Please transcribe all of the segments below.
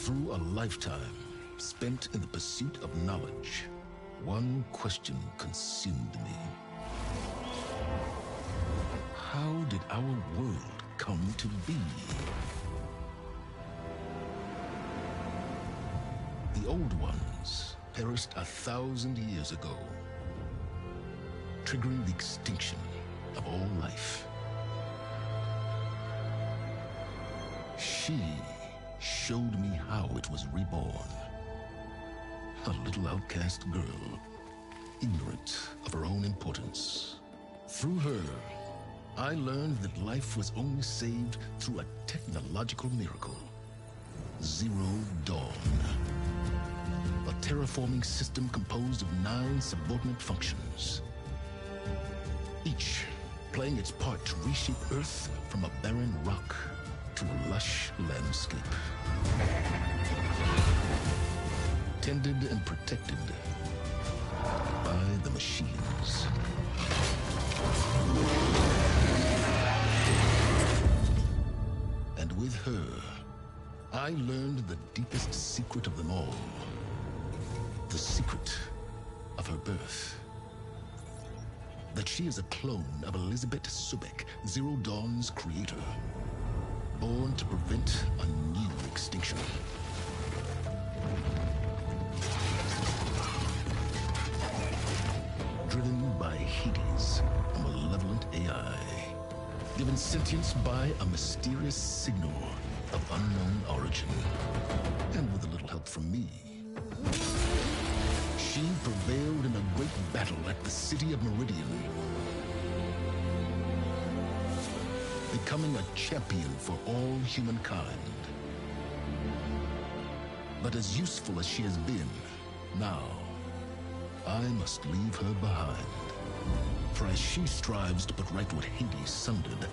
Through a lifetime spent in the pursuit of knowledge, one question consumed me. How did our world come to be? The old ones perished 1,000 years ago, triggering the extinction of all life. She showed me how it was reborn. A little outcast girl, ignorant of her own importance. Through her, I learned that life was only saved through a technological miracle. Zero Dawn. A terraforming system composed of 9 subordinate functions, each playing its part to reshape Earth from a barren rock to a lush landscape. Tended and protected by the machines. And with her, I learned the deepest secret of them all. The secret of her birth. That she is a clone of Elizabeth Sobek, Zero Dawn's creator. Born to prevent a new extinction. Driven by Hades, a malevolent AI. Given sentience by a mysterious signal of unknown origin. And with a little help from me, she prevailed in a great battle at the city of Meridian. Becoming a champion for all humankind. But as useful as she has been, now, I must leave her behind. For as she strives to put right what Hades sundered,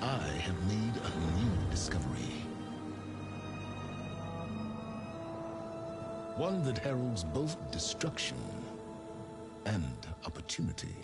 I have made a new discovery. One that heralds both destruction and opportunity.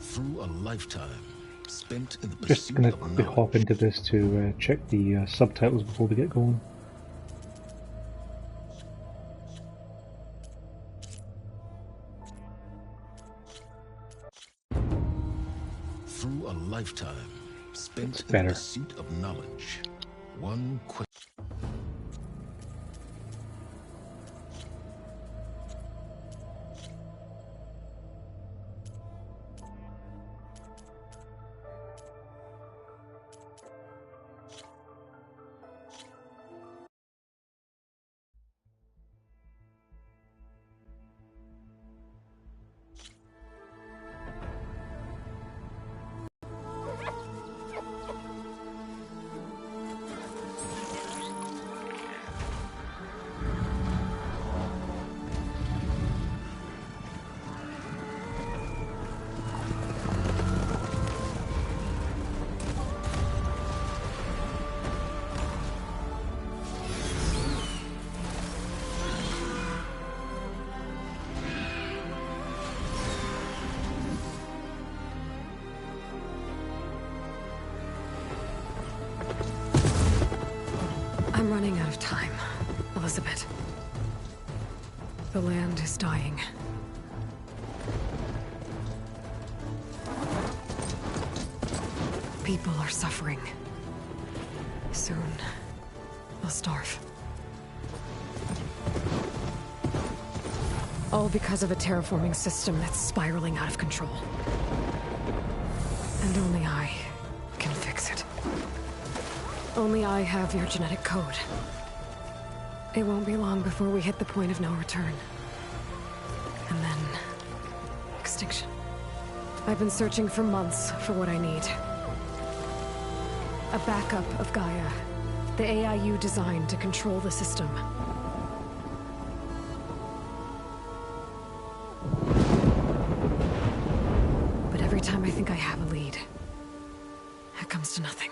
Through a lifetime spent in the pursuit Just gonna of quickly knowledge. hop into this to check the subtitles before we get going. Through a lifetime spent in the better. pursuit of knowledge. One question. I'm running out of time, Elizabeth. The land is dying. People are suffering. Soon, they'll starve. All because of a terraforming system that's spiraling out of control. And only I can fix it. Only I have your genetic code. It won't be long before we hit the point of no return. And then... extinction. I've been searching for months for what I need. A backup of Gaia. The AIU designed to control the system. But every time I think I have a lead, it comes to nothing.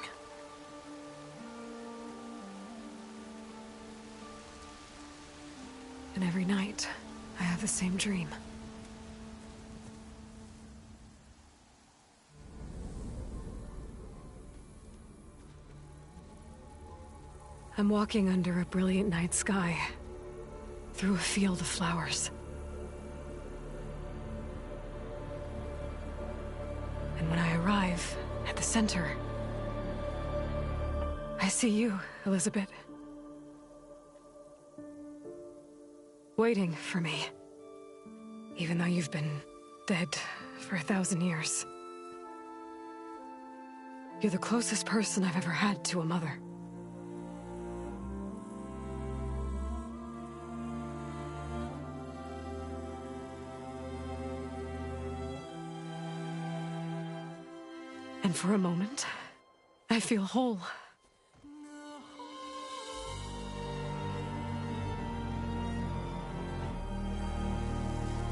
And every night, I have the same dream. I'm walking under a brilliant night sky, through a field of flowers. And when I arrive at the center, I see you, Elizabeth. Waiting for me. Even though you've been dead for 1,000 years. You're the closest person I've ever had to a mother. And for a moment, I feel whole.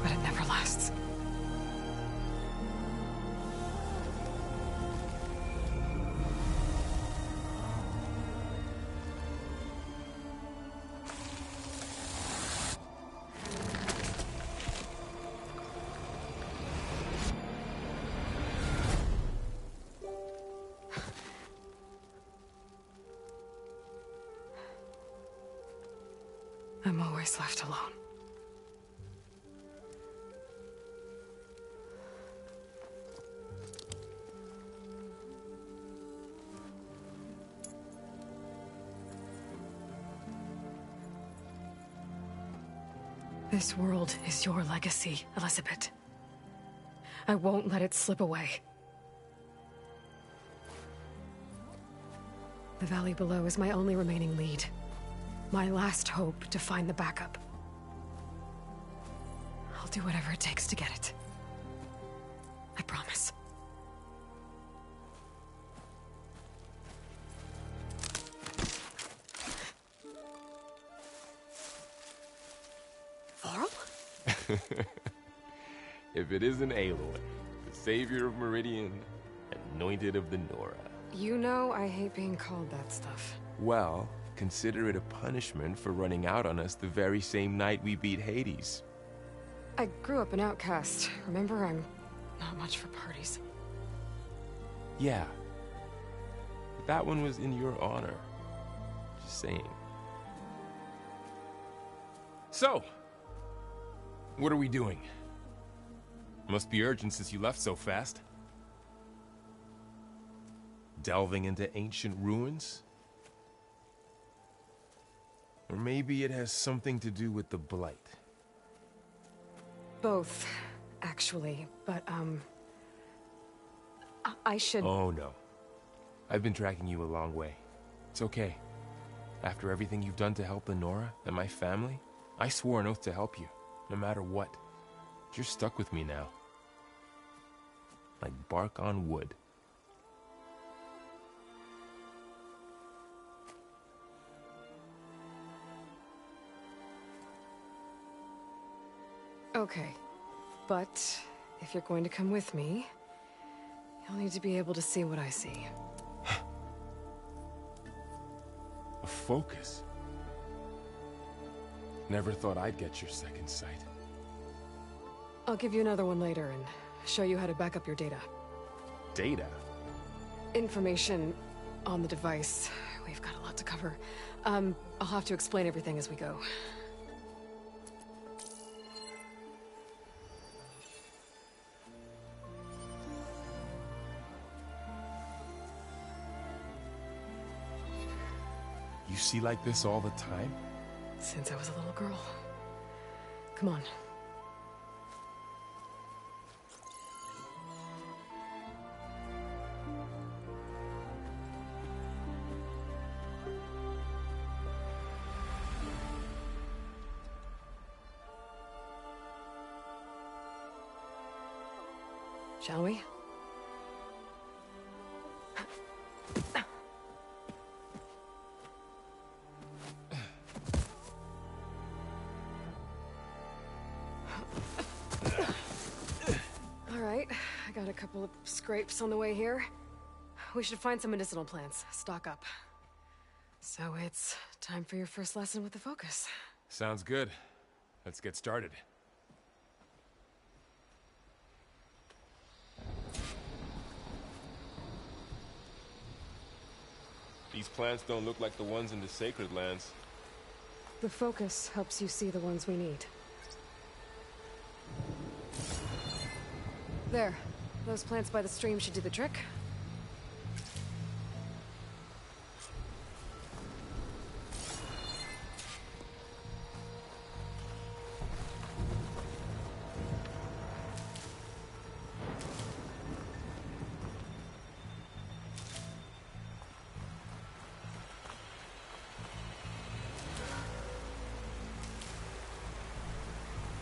But it never lasts. I'm always left alone. This world is your legacy, Elizabeth. I won't let it slip away. The valley below is my only remaining lead. My last hope to find the backup. I'll do whatever it takes to get it. I promise. Varl? If it isn't Aloy, the savior of Meridian, anointed of the Nora. You know I hate being called that stuff. Well, consider it a punishment for running out on us the very same night we beat Hades. I grew up an outcast. Remember, I'm not much for parties. Yeah. But that one was in your honor. Just saying. So, what are we doing? Must be urgent since you left so fast. Delving into ancient ruins? Or maybe it has something to do with the Blight. Both, actually, but, I should... Oh, no. I've been tracking you a long way. It's okay. After everything you've done to help Lenora and my family, I swore an oath to help you, no matter what. You're stuck with me now. Like bark on wood. Okay, but if you're going to come with me, you'll need to be able to see what I see. A focus? Never thought I'd get your second sight. I'll give you another one later and show you how to back up your data. Data? Information on the device. We've got a lot to cover. I'll have to explain everything as we go. You see like this all the time? Since I was a little girl. Come on. Shall we? Alright, I got a couple of scrapes on the way here. We should find some medicinal plants, stock up. So it's time for your first lesson with the Focus. Sounds good. Let's get started. These plants don't look like the ones in the Sacred Lands. The Focus helps you see the ones we need. There. Those plants by the stream should do the trick.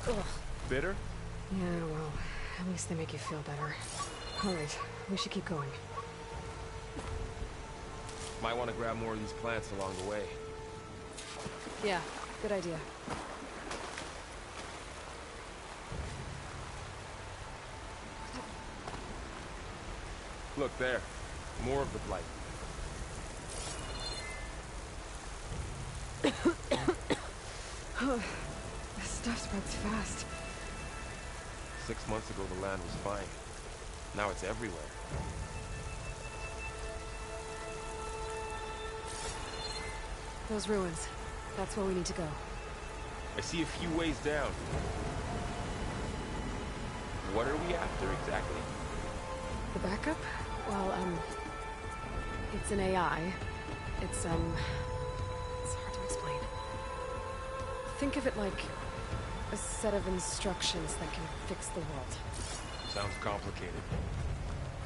Ugh. Bitter? Yeah, well, at least they make you feel better. Alright, we should keep going. Might want to grab more of these plants along the way. Yeah, good idea. Look there. More of the Blight. This stuff spreads fast. 6 months ago, the land was fine. Now it's everywhere. Those ruins. That's where we need to go. I see a few ways down. What are we after exactly? The backup? Well, it's an AI. It's hard to explain. Think of it like a set of instructions that can fix the world. Sounds complicated.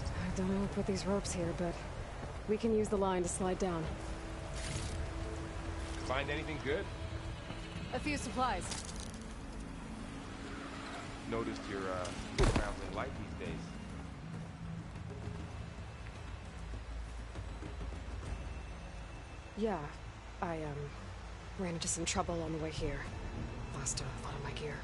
I don't know who put these ropes here, but we can use the line to slide down. Find anything good? A few supplies. Noticed you're, traveling light these days. Yeah, I, ran into some trouble on the way here. Lost a lot of my gear.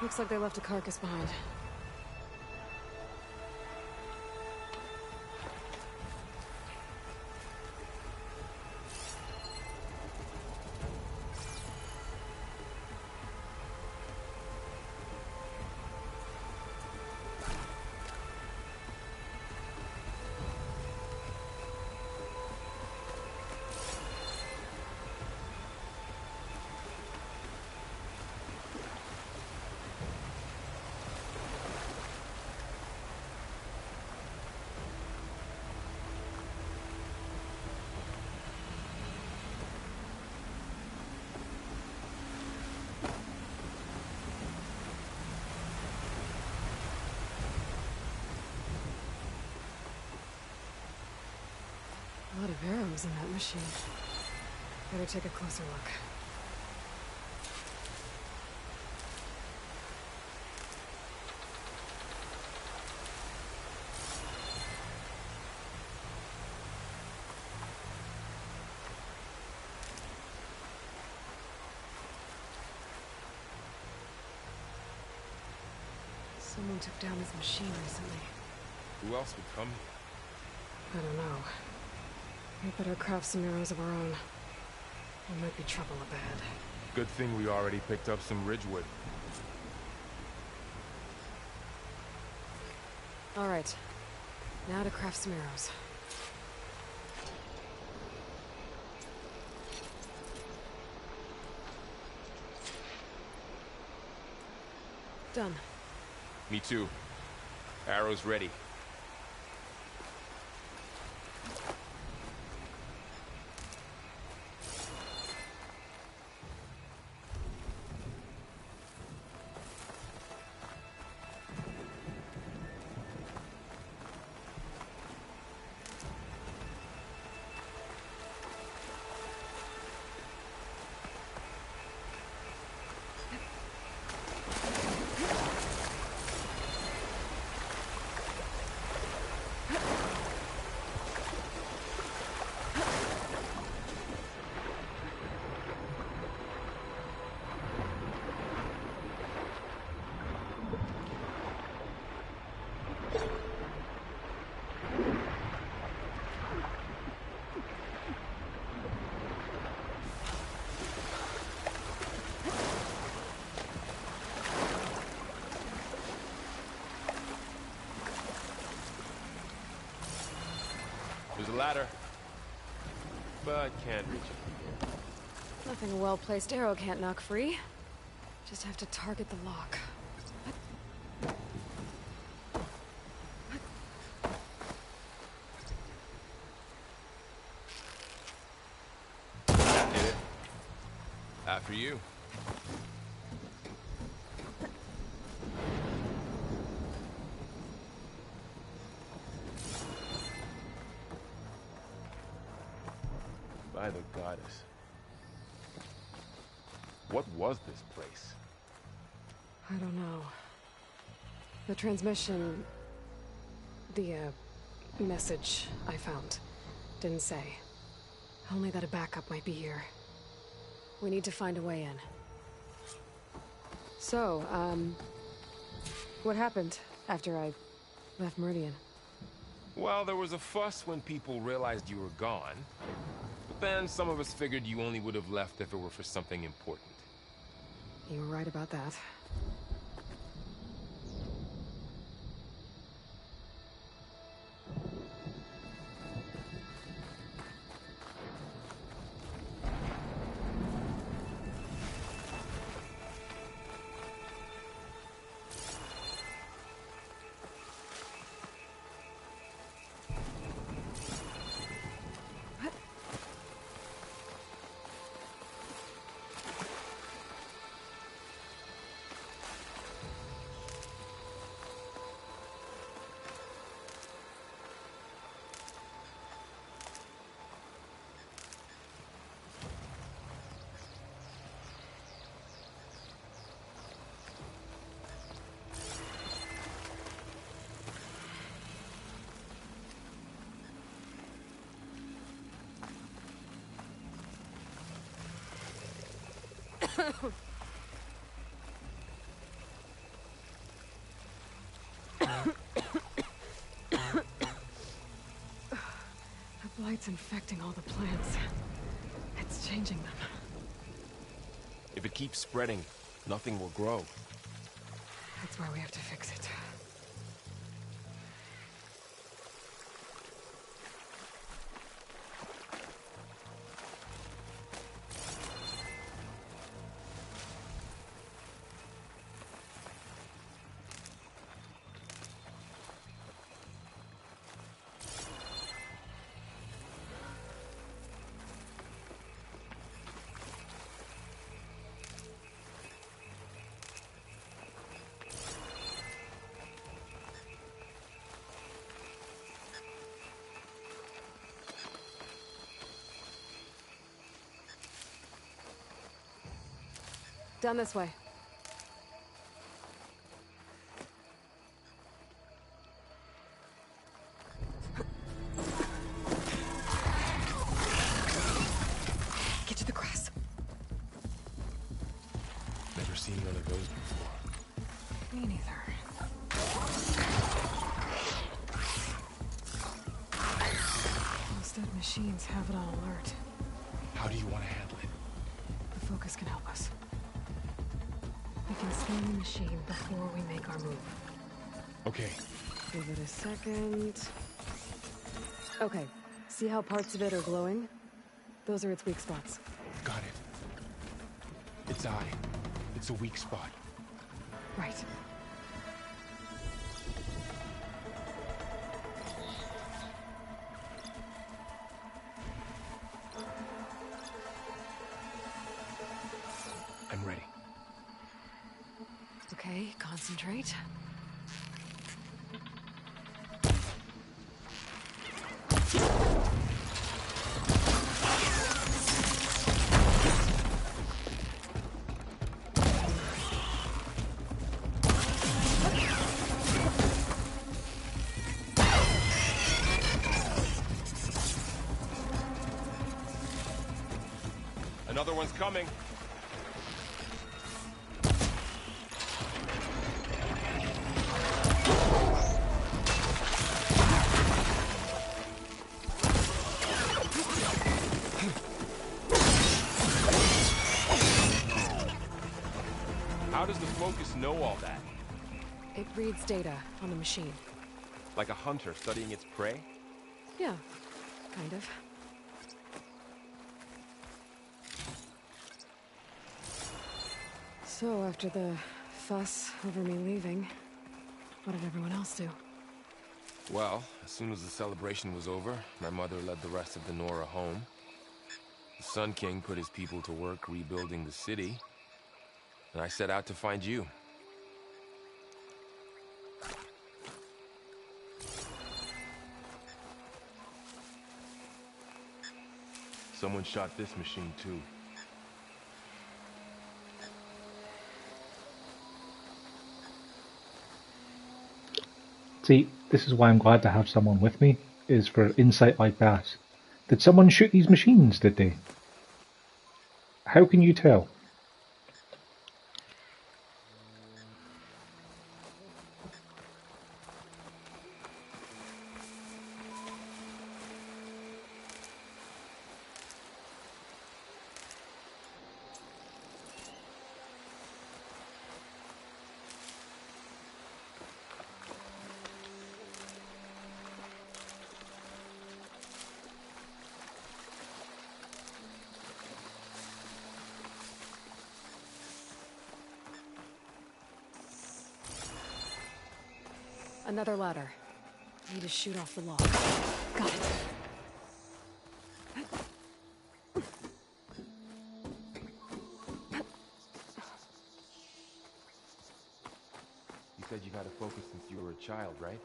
Looks like they left a carcass behind. A lot of arrows in that machine. Better take a closer look. Someone took down his machine recently. Who else would come here? I don't know. We better craft some arrows of our own. There might be trouble ahead. Good thing we already picked up some ridgewood. All right. Now to craft some arrows. Done. Me too. Arrows ready. There's a ladder, but can't reach it. Nothing a well-placed arrow can't knock free. Just have to target the lock. Hit it. After you. By the goddess. What was this place? I don't know. The transmission... The, message I found didn't say. Only that a backup might be here. We need to find a way in. So, what happened after I left Meridian? Well, there was a fuss when people realized you were gone. But then some of us figured you only would have left if it were for something important. You were right about that. The blight's infecting all the plants. It's changing them. If it keeps spreading, nothing will grow. That's why we have to fix it. Down this way. Get to the grass. Never seen one of those before. Me neither. Those dead machines have it on alert. How do you want to handle it? The focus can help us. We can scan the machine before we make our move. Okay. Give it a second. Okay. See how parts of it are glowing? Those are its weak spots. Got it. Its eye. It's a weak spot. Right. I'm ready. Okay, concentrate. Another one's coming. How does the focus know all that? It reads data on the machine. Like a hunter studying its prey? Yeah, kind of. So, after the fuss over me leaving, what did everyone else do? Well, as soon as the celebration was over, my mother led the rest of the Nora home. The Sun King put his people to work rebuilding the city, and I set out to find you. Someone shot this machine too. See, this is why I'm glad to have someone with me, is for insight like that. Did someone shoot these machines, did they? How can you tell? Another ladder. Need to shoot off the log. Got it. You said you've had a focus since you were a child, right?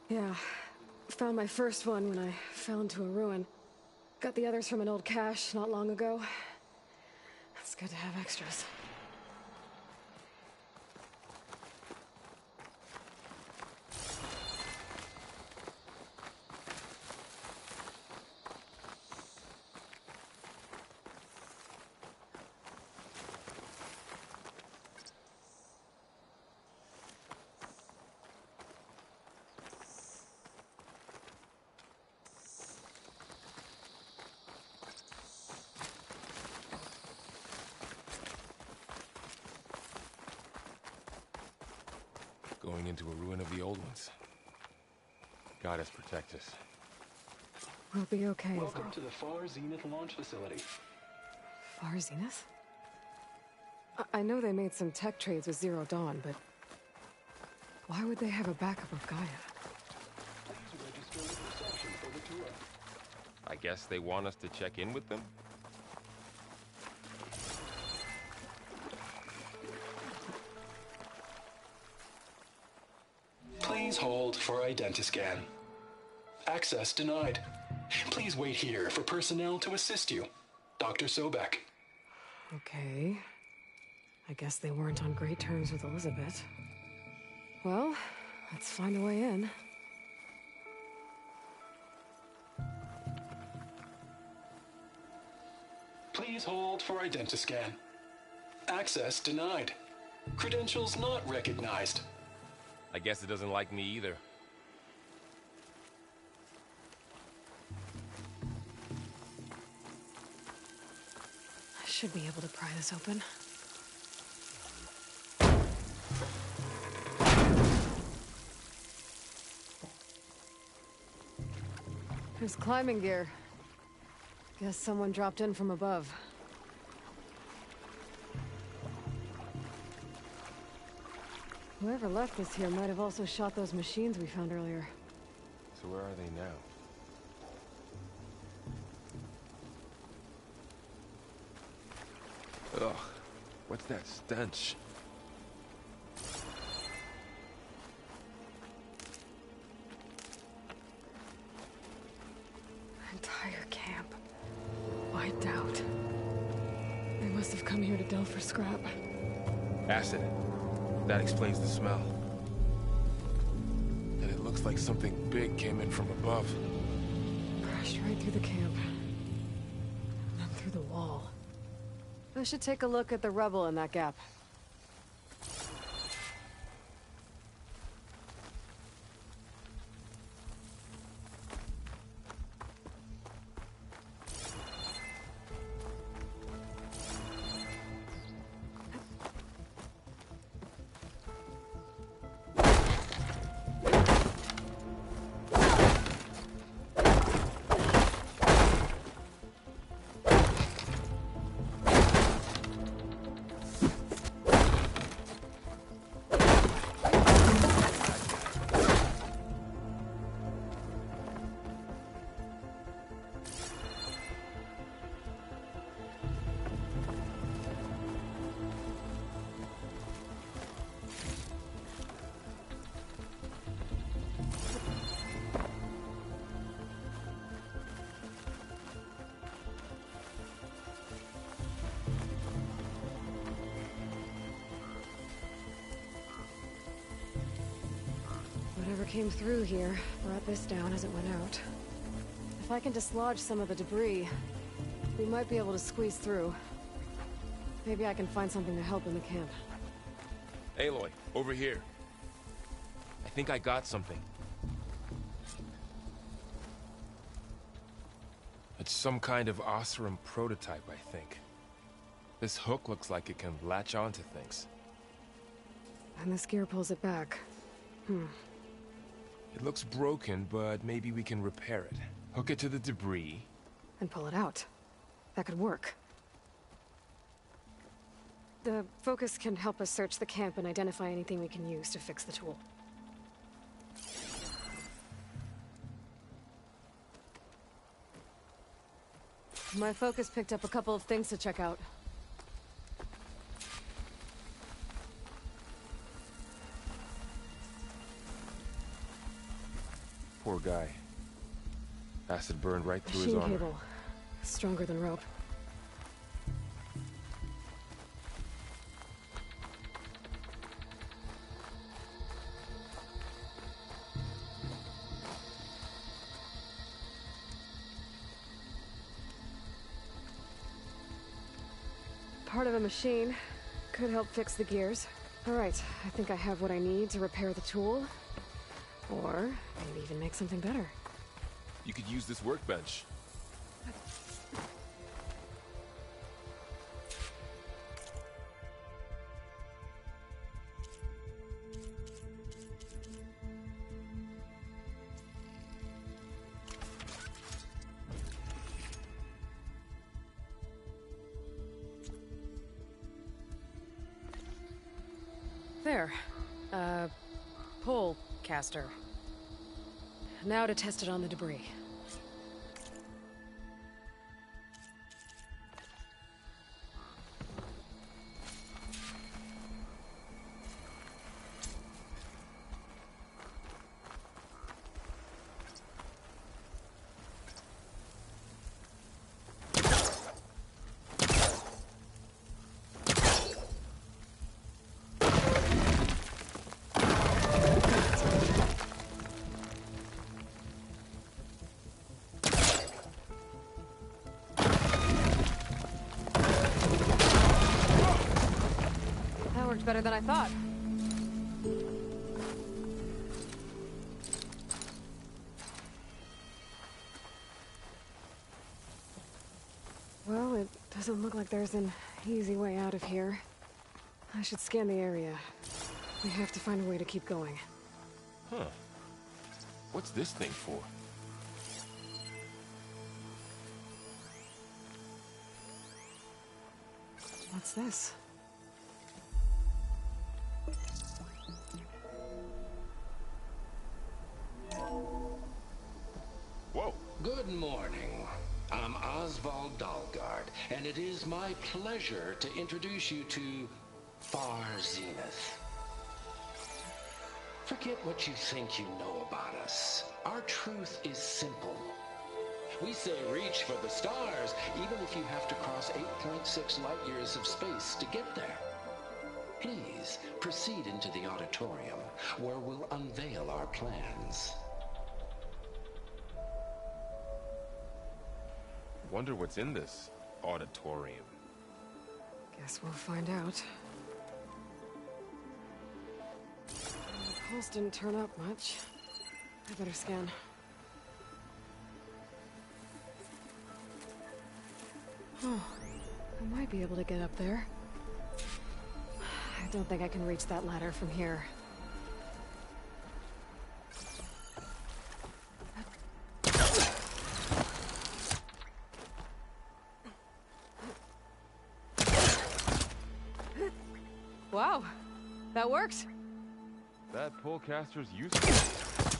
Yeah. Found my first one when I fell into a ruin. Got the others from an old cache not long ago. It's good to have extras. going into a ruin of the old ones. God has protect us. We'll be okay. Welcome to the Far Zenith launch facility. Far Zenith? I know they made some tech trades with Zero Dawn, but why would they have a backup of Gaia? Please register with reception for the tour. I guess they want us to check in with them? Please hold for identiscan. Access denied. Please wait here for personnel to assist you. Dr. Sobek. Okay. I guess they weren't on great terms with Elizabeth. Well, let's find a way in. Please hold for identiscan. Access denied. Credentials not recognized. I guess it doesn't like me either. I should be able to pry this open. There's climbing gear. Guess someone dropped in from above. Whoever left this here might have also shot those machines we found earlier. So where are they now? Ugh, what's that stench? Entire camp. Wiped out. They must have come here to delve for scrap. Acid. That explains the smell. And it looks like something big came in from above. Crashed right through the camp. And then through the wall. I should take a look at the rubble in that gap. Whatever came through here brought this down as it went out. If I can dislodge some of the debris, we might be able to squeeze through. Maybe I can find something to help in the camp. Aloy, over here. I think I got something. It's some kind of Oseram prototype, I think. This hook looks like it can latch onto things. And this gear pulls it back. It looks broken, but maybe we can repair it. Hook it to the debris. And pull it out. That could work. The focus can help us search the camp and identify anything we can use to fix the tool. My focus picked up a couple of things to check out. Poor guy. Acid burned right through his Machine armor. cable. Stronger than rope. Part of a machine. Could help fix the gears. Alright, I think I have what I need to repair the tool. Or maybe even make something better. You could use this workbench. There. Pole caster. Now to test it on the debris. Better than I thought. Well, it doesn't look like there's an easy way out of here. I should scan the area. We have to find a way to keep going. Huh. What's this thing for? What's this? Whoa. Good morning. I'm Oswald Dalgard, and it is my pleasure to introduce you to Far Zenith. Forget what you think you know about us. Our truth is simple. We say reach for the stars, even if you have to cross 8.6 light years of space to get there. Please proceed into the auditorium, where we'll unveil our plans. Wonder what's in this auditorium. Guess we'll find out. The pulse didn't turn up much. I better scan. Oh, I might be able to get up there. I don't think I can reach that ladder from here. Wow, that worked. That polecaster's useful.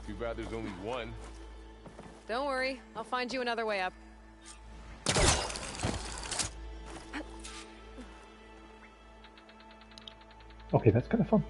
Too bad there's only one. Don't worry, I'll find you another way up. Okay, that's kind of fun.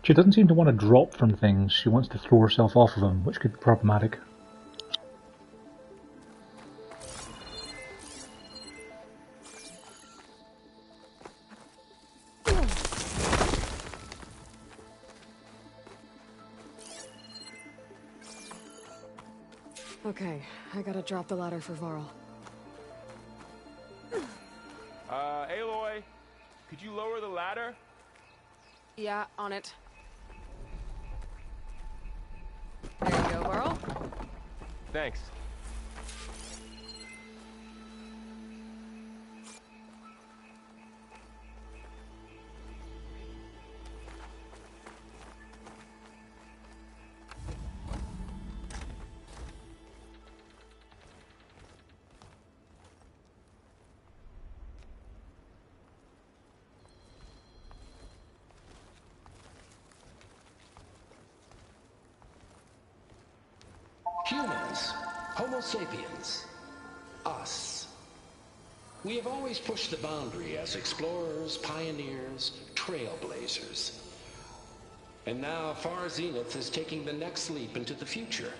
She doesn't seem to want to drop from things, she wants to throw herself off of them, which could be problematic. Okay, I gotta drop the ladder for Varl. Aloy, could you lower the ladder? Yeah, on it. There you go, Varl. Thanks. humans. Homo sapiens. Us. We have always pushed the boundary as explorers, pioneers, trailblazers. And now Far Zenith is taking the next leap into the future.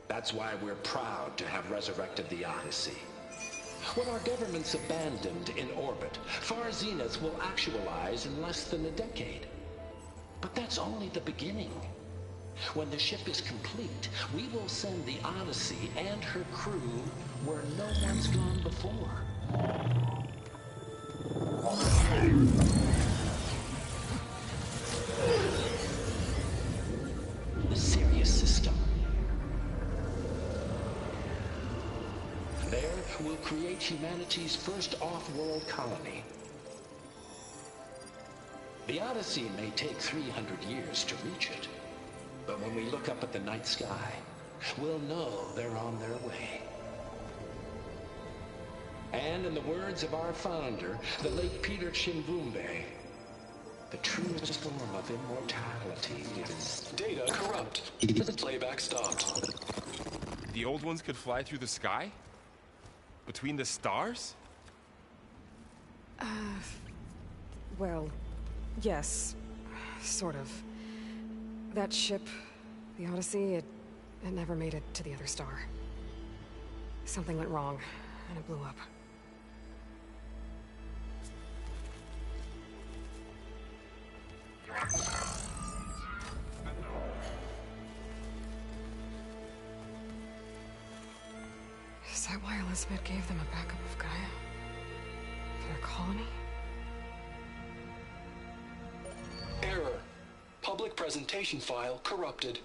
That's why we're proud to have resurrected the Odyssey. What our governments abandoned in orbit, Far Zenith will actualize in less than a decade. But that's only the beginning. When the ship is complete, we will send the Odyssey and her crew where no one's gone before. The Sirius system. There, we'll create humanity's first off-world colony. The Odyssey may take 300 years to reach it, but when we look up at the night sky, we'll know they're on their way. And in the words of our founder, the late Peter Chimbumbe, the truest form of immortality is... Data corrupt. Playback stopped. The old ones could fly through the sky? Between the stars? Well, yes. Sort of. That ship, the Odyssey, it never made it to the other star. Something went wrong, and it blew up. Is that why Elizabeth gave them a backup of Gaia? For their colony? Error. Public presentation file corrupted.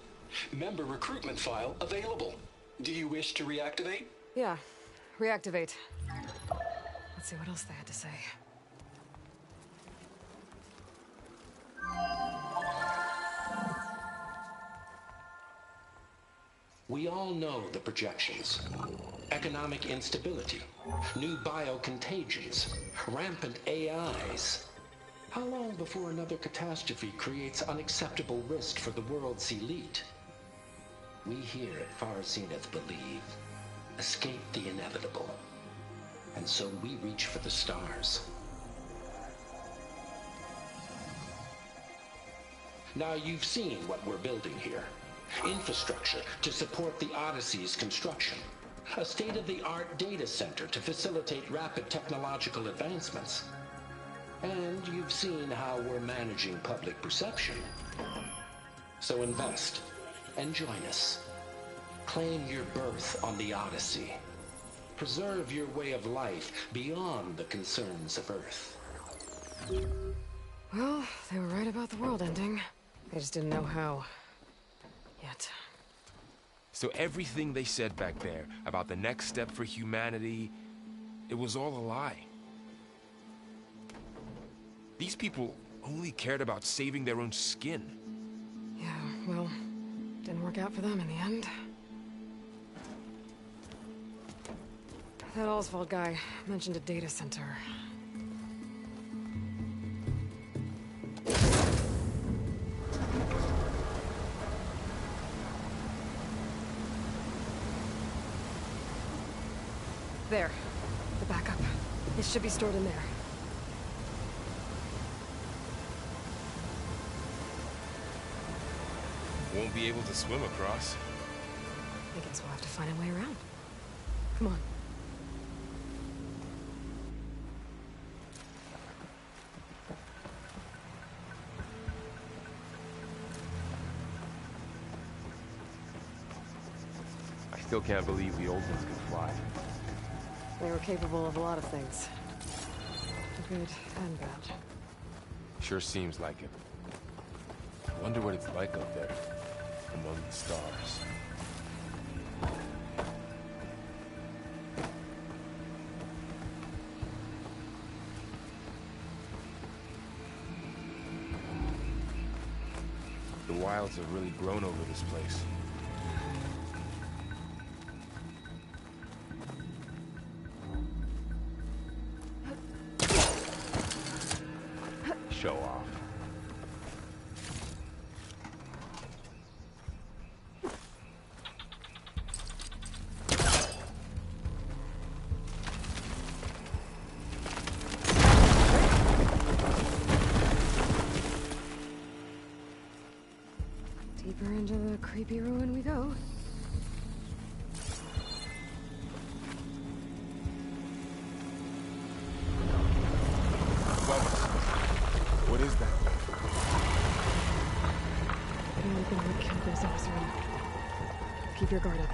Member recruitment file available. Do you wish to reactivate? Yeah. Reactivate. Let's see what else they had to say. We all know the projections. Economic instability, new biocontagions, rampant AIs. How long before another catastrophe creates unacceptable risk for the world's elite? We here at Far Zenith believe, escape the inevitable. And so we reach for the stars. Now you've seen what we're building here. Infrastructure to support the Odyssey's construction. A state-of-the-art data center to facilitate rapid technological advancements. And you've seen how we're managing public perception. So invest and join us. Claim your berth on the Odyssey. Preserve your way of life beyond the concerns of Earth. Well, they were right about the world ending. They just didn't know how. Yet. So everything they said back there about the next step for humanity, it was all a lie. These people only cared about saving their own skin. Yeah, well, didn't work out for them in the end. That Oswald guy mentioned a data center. There. The backup. It should be stored in there. Won't be able to swim across. I guess we'll have to find a way around. Come on. I still can't believe the old ones could fly. They were capable of a lot of things. Good and bad. Sure seems like it. I wonder what it's like up there, among the stars. The wilds have really grown over this place. Show off. Deeper into the creepy ruin we go. What is that? The only thing that killed those Oseram. Keep your guard up.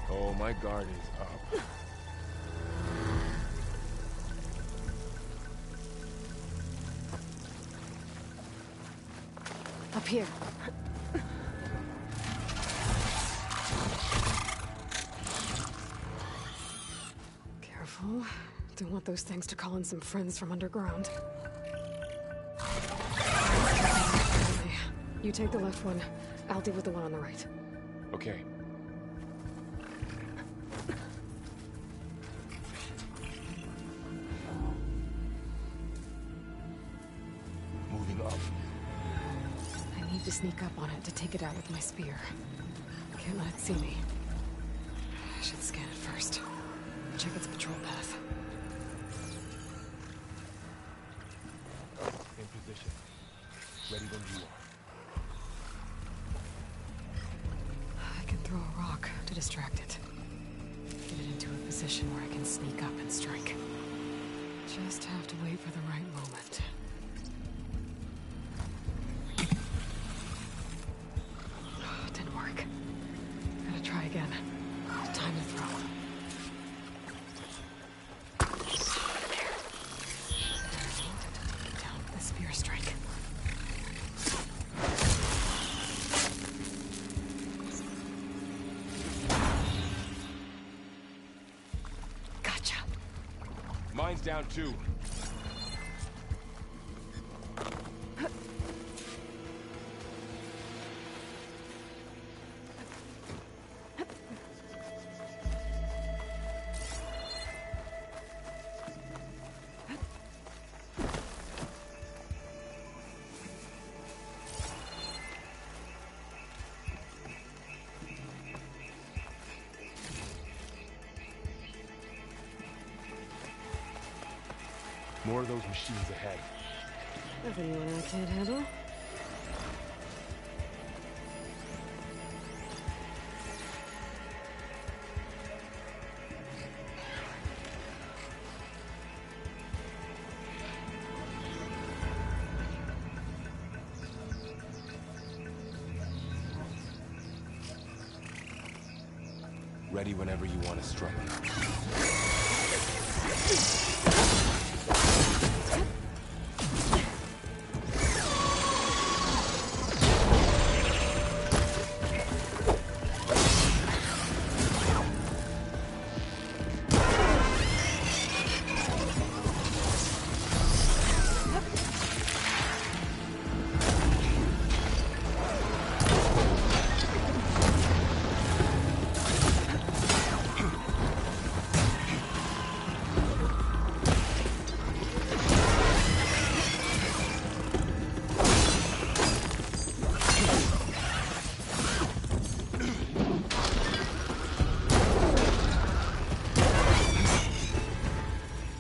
Oh, my guard is up. Up here. Careful. Don't want those things to call in some friends from underground. You take the left one. I'll deal with the one on the right. Okay. Moving up. I need to sneak up on it to take it out with my spear. Can't let it see me. I should scan it first. Check its patrol path. In position. Ready when you are. I can throw a rock to distract it. Get it into a position where I can sneak up and strike. Just have to wait for the right moment. Didn't work. Gotta try again. Time to throw. Down with the spear strike. Gotcha. Mine's down too. More of those machines ahead. Nothing you and I can't handle. Ready whenever you want to strike.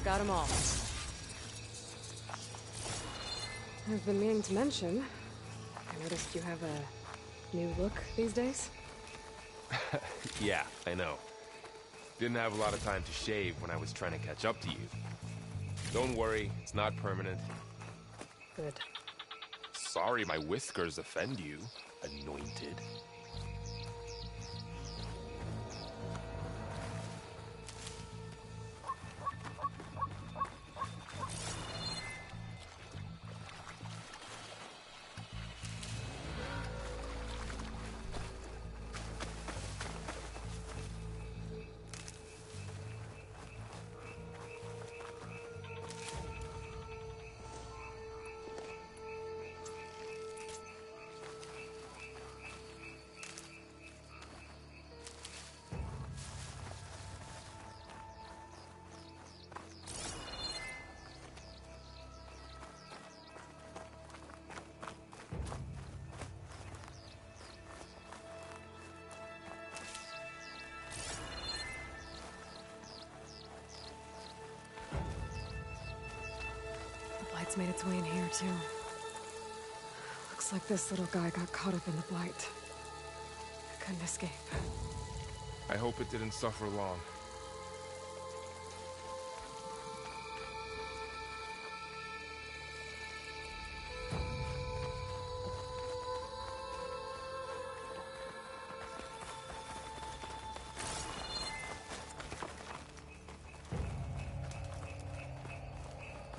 Got them all. I've been meaning to mention, I noticed you have a new look these days. Yeah, I know. Didn't have a lot of time to shave when I was trying to catch up to you. Don't worry, it's not permanent. Good. Sorry my whiskers offend you, anointed. The light's made its way in here, too. Looks Looks like this little guy got caught up in the blight. Couldn't escape. I hope it didn't suffer long.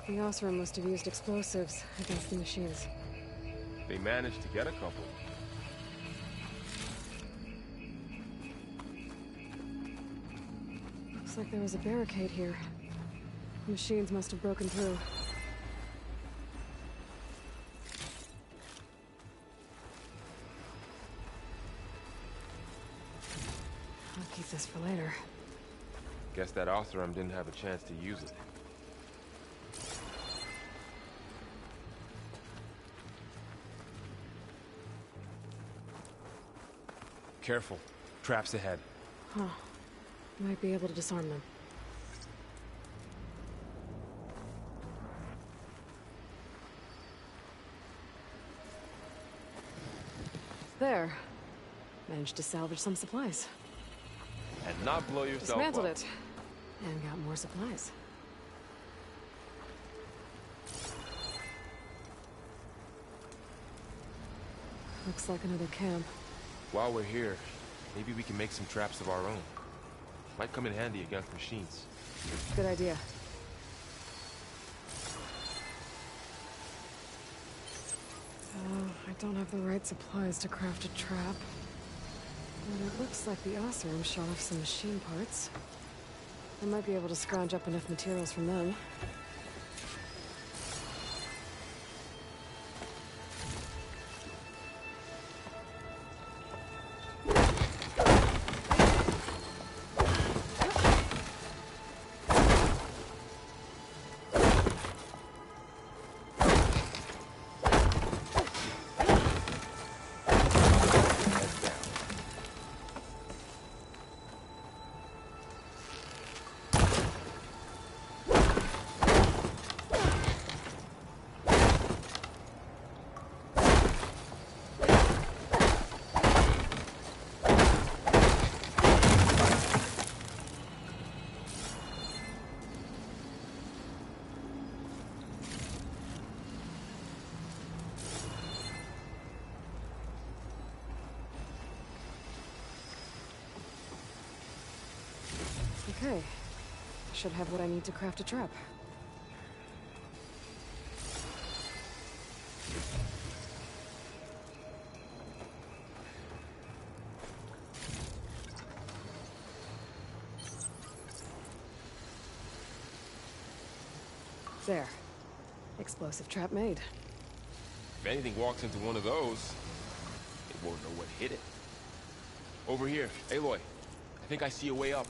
The Oseram must have used explosives against the machines. They managed to get a couple. Looks like there was a barricade here. The machines must have broken through. I'll keep this for later. Guess that Oseram didn't have a chance to use it. Careful. Traps ahead. Huh. Might be able to disarm them. There. Managed to salvage some supplies. And not blow yourself Dismantled up. it. And got more supplies. Looks like another camp. While we're here, maybe we can make some traps of our own. Might come in handy against machines. Good idea. I don't have the right supplies to craft a trap. But it looks like the Oseram shot off some machine parts. I might be able to scrounge up enough materials from them. Okay. Should have what I need to craft a trap. There. Explosive trap made. If anything walks into one of those, it won't know what hit it. Over here, Aloy. I think I see a way up.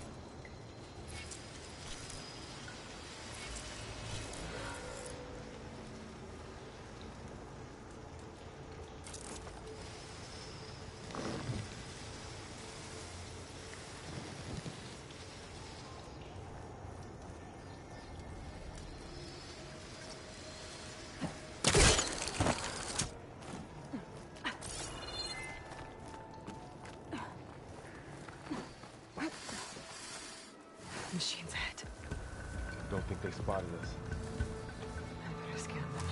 Machine's ahead. Don't think they spotted us. I better scan them.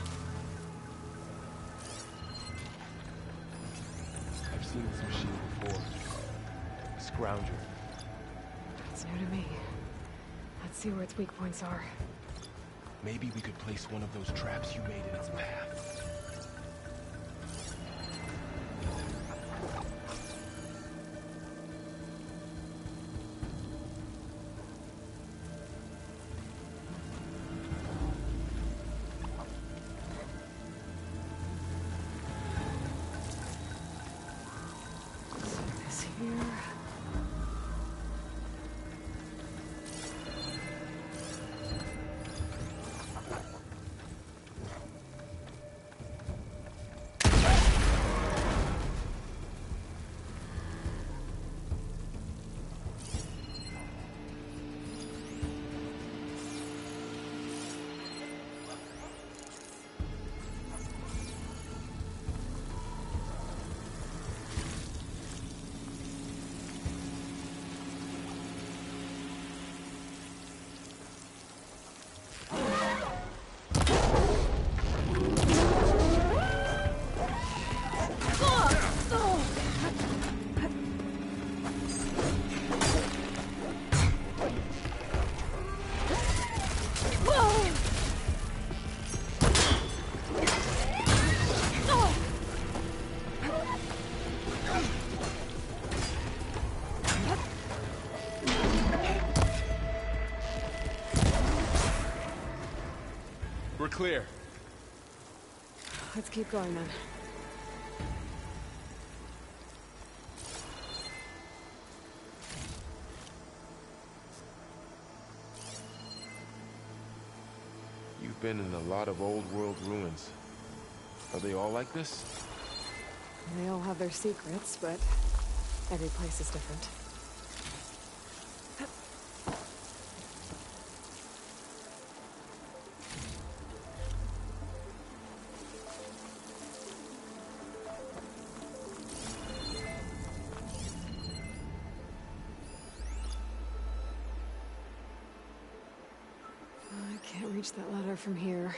I've seen this machine before. A scrounger. It's new to me. Let's see where its weak points are. Maybe we could place one of those traps you made in its path. This here. clear. Let's keep going then. You've been in a lot of old world ruins. Are they all like this? They all have their secrets, but every place is different. I can't reach that ladder from here.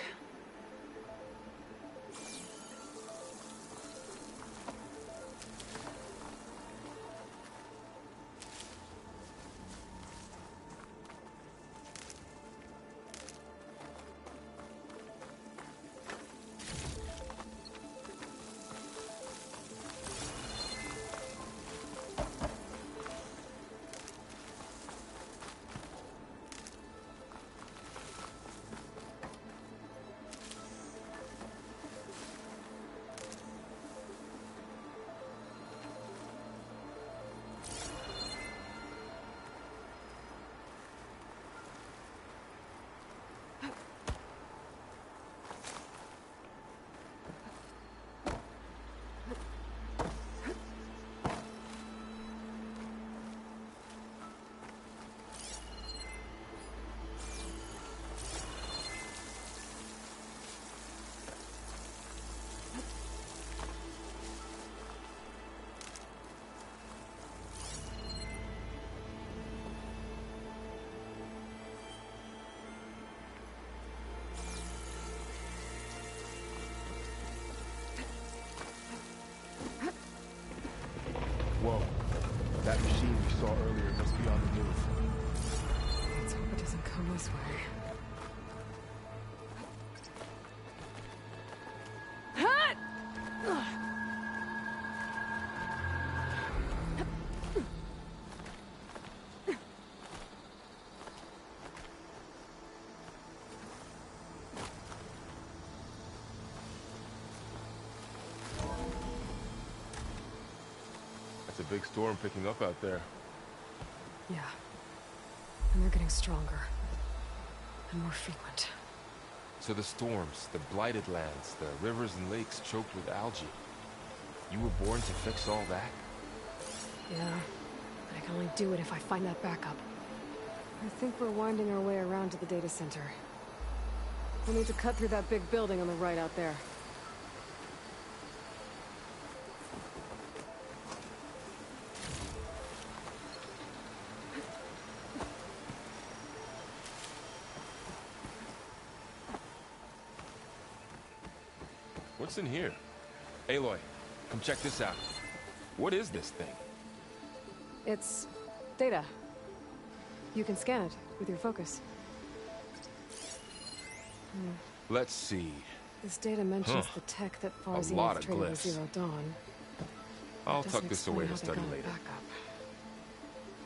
Whoa. That machine we saw earlier must be on the move. Let's hope it doesn't come this way. It's a big storm picking up out there. Yeah. And they're getting stronger. And more frequent. So the storms, the blighted lands, the rivers and lakes choked with algae. You were born to fix all that? Yeah. But I can only do it if I find that backup. I think we're winding our way around to the data center. We'll need to cut through that big building on the right out there. What's in here? Aloy, come check this out. What is this thing? It's data. You can scan it with your focus. Let's see. This data mentions the tech that A lot Farzi of infiltrated with glyphs. Zero Dawn. I'll Doesn't tuck this away to explain study how they later. got it back up.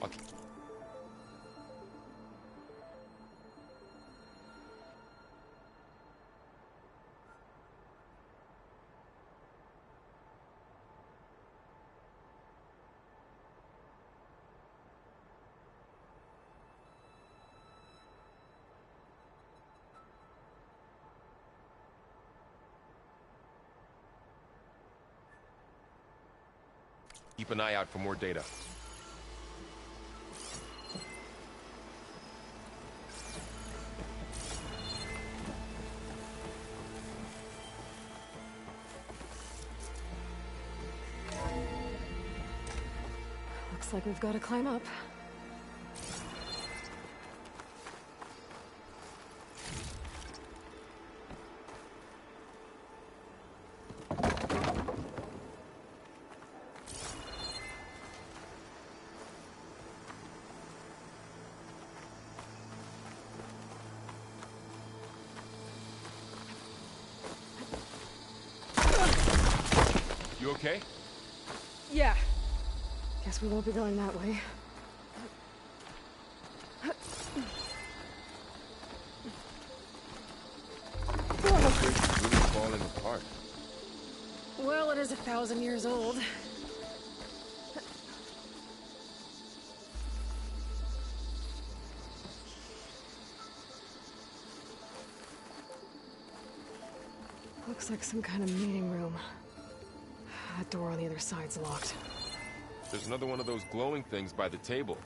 I'll... Keep an eye out for more data. Looks like we've got to climb up. You okay? Yeah. Guess we won't be going that way. falling apart. Well, it is 1,000 years old. Looks like some kind of meeting room. That door on the other side's locked. There's another one of those glowing things by the table.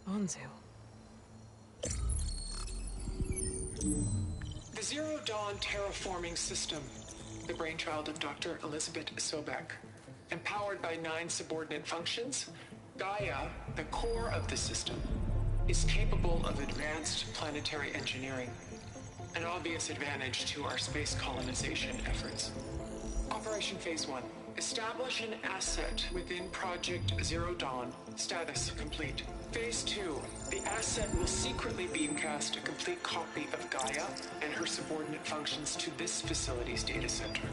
Anzu. The Zero Dawn terraforming system, the brainchild of Dr. Elizabeth Sobek. Empowered by 9 subordinate functions, Gaia, the core of the system, is capable of advanced planetary engineering, an obvious advantage to our space colonization efforts. Operation Phase 1. Establish an asset within Project Zero Dawn. Status complete. Phase 2. The asset will secretly beamcast a complete copy of Gaia and her subordinate functions to this facility's data center.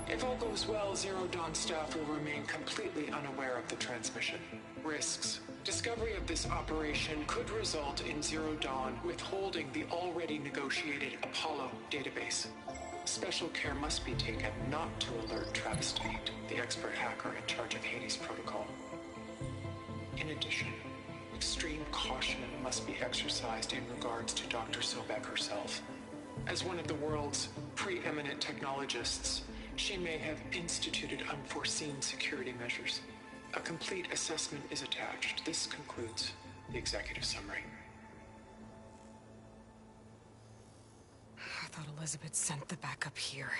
If all goes well, Zero Dawn staff will remain completely unaware of the transmission. Risks. Discovery of this operation could result in Zero Dawn withholding the already negotiated Apollo database. Special care must be taken not to alert Travis Tate, the expert hacker in charge of Hades Protocol. In addition, extreme caution must be exercised in regards to Dr. Sobek herself. As one of the world's preeminent technologists, she may have instituted unforeseen security measures. A complete assessment is attached. This concludes the executive summary. I thought Elizabeth sent the backup here,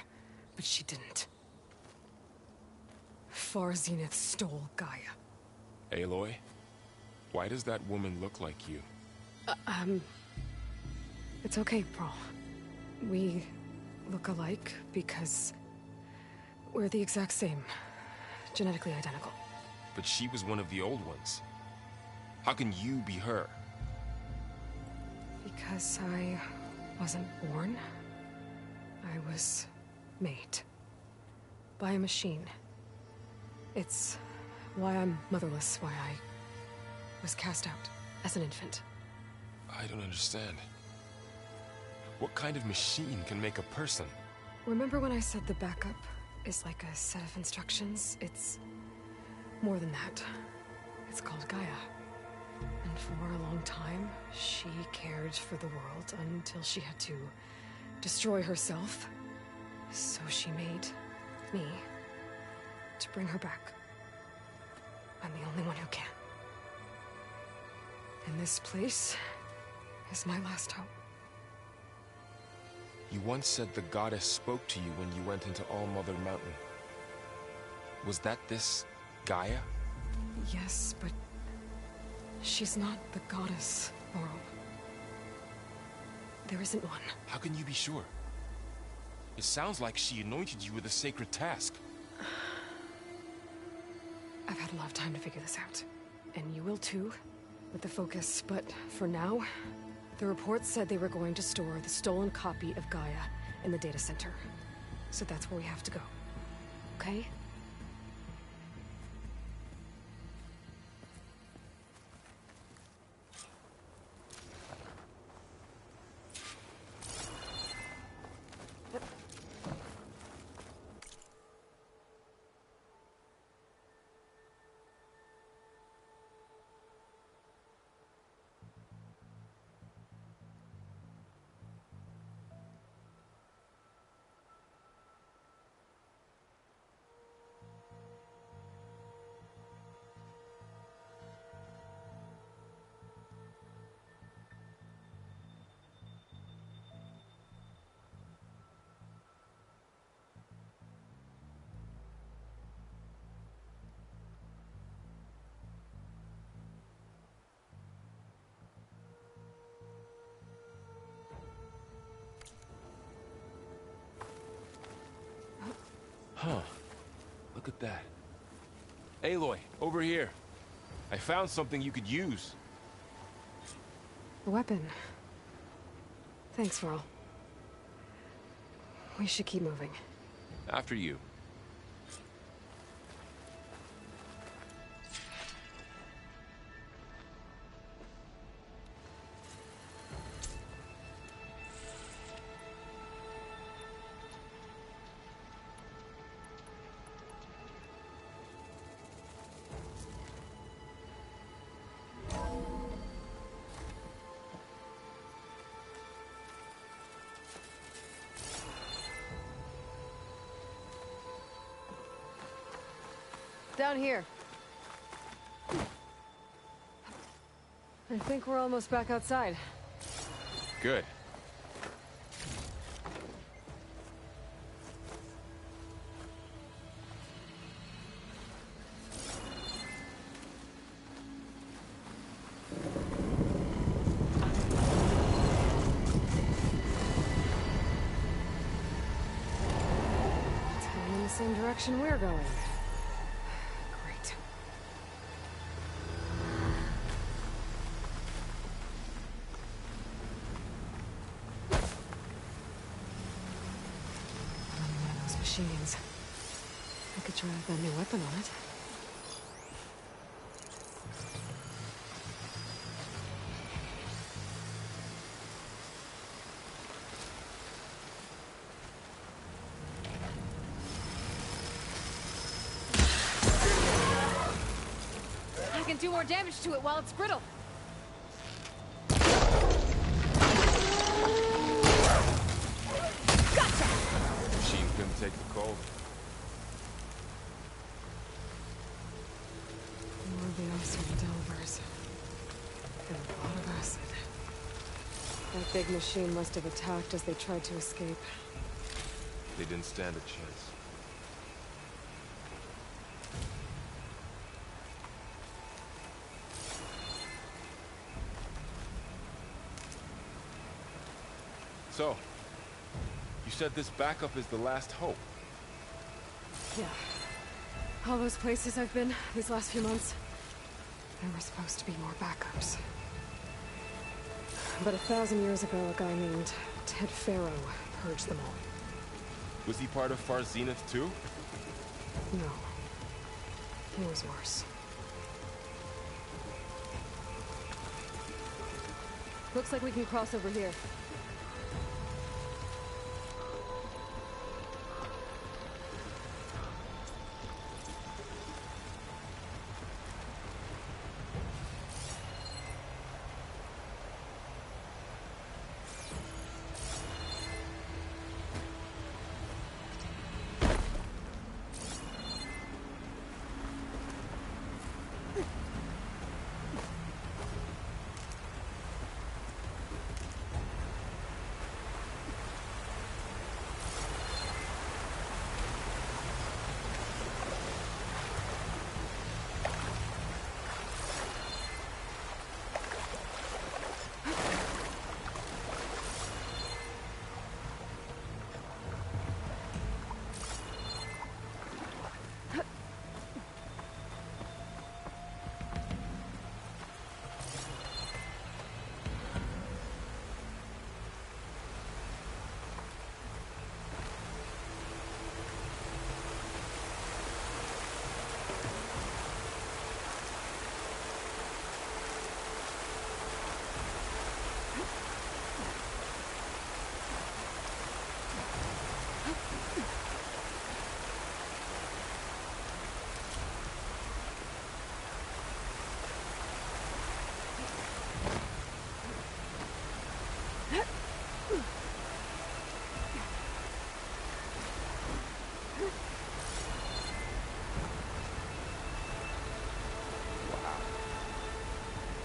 but she didn't. Far Zenith stole Gaia. Aloy, why does that woman look like you? It's okay, Pearl. We look alike because we're the exact same. Genetically identical. But she was one of the old ones. How can you be her? Because I wasn't born. I was made. By a machine. It's why I'm motherless, why I was cast out as an infant. I don't understand. What kind of machine can make a person? Remember when I said the backup is like a set of instructions? It's more than that. It's called Gaia. And for a long time, she cared for the world until she had to destroy herself. So she made me to bring her back. I'm the only one who can. And this place is my last hope. You once said the goddess spoke to you when you went into All-Mother Mountain. Was that this Gaia? Yes, but she's not the goddess, Laurel. There isn't one. How can you be sure? It sounds like she anointed you with a sacred task. I've had a lot of time to figure this out. And you will too, with the focus. But for now, the report said they were going to store the stolen copy of Gaia in the data center. So that's where we have to go. Okay? Huh. Look at that. Aloy, over here. I found something you could use. A weapon. Thanks, Laurel. We should keep moving. After you. Down here. I think we're almost back outside. Good. It's going in the same direction we're going. Great. One of those machines. I could try out that new weapon on it. I can do more damage to it while it's brittle. Gotcha! Machine couldn't take the cold. More of the Oseram Delvers. And a lot of acid. That big machine must have attacked as they tried to escape. They didn't stand a chance. So, you said this backup is the last hope. Yeah. All those places I've been these last few months, there were supposed to be more backups. But 1,000 years ago, a guy named Ted Faro purged them all. Was he part of Far Zenith too? No. He was worse. Looks like we can cross over here.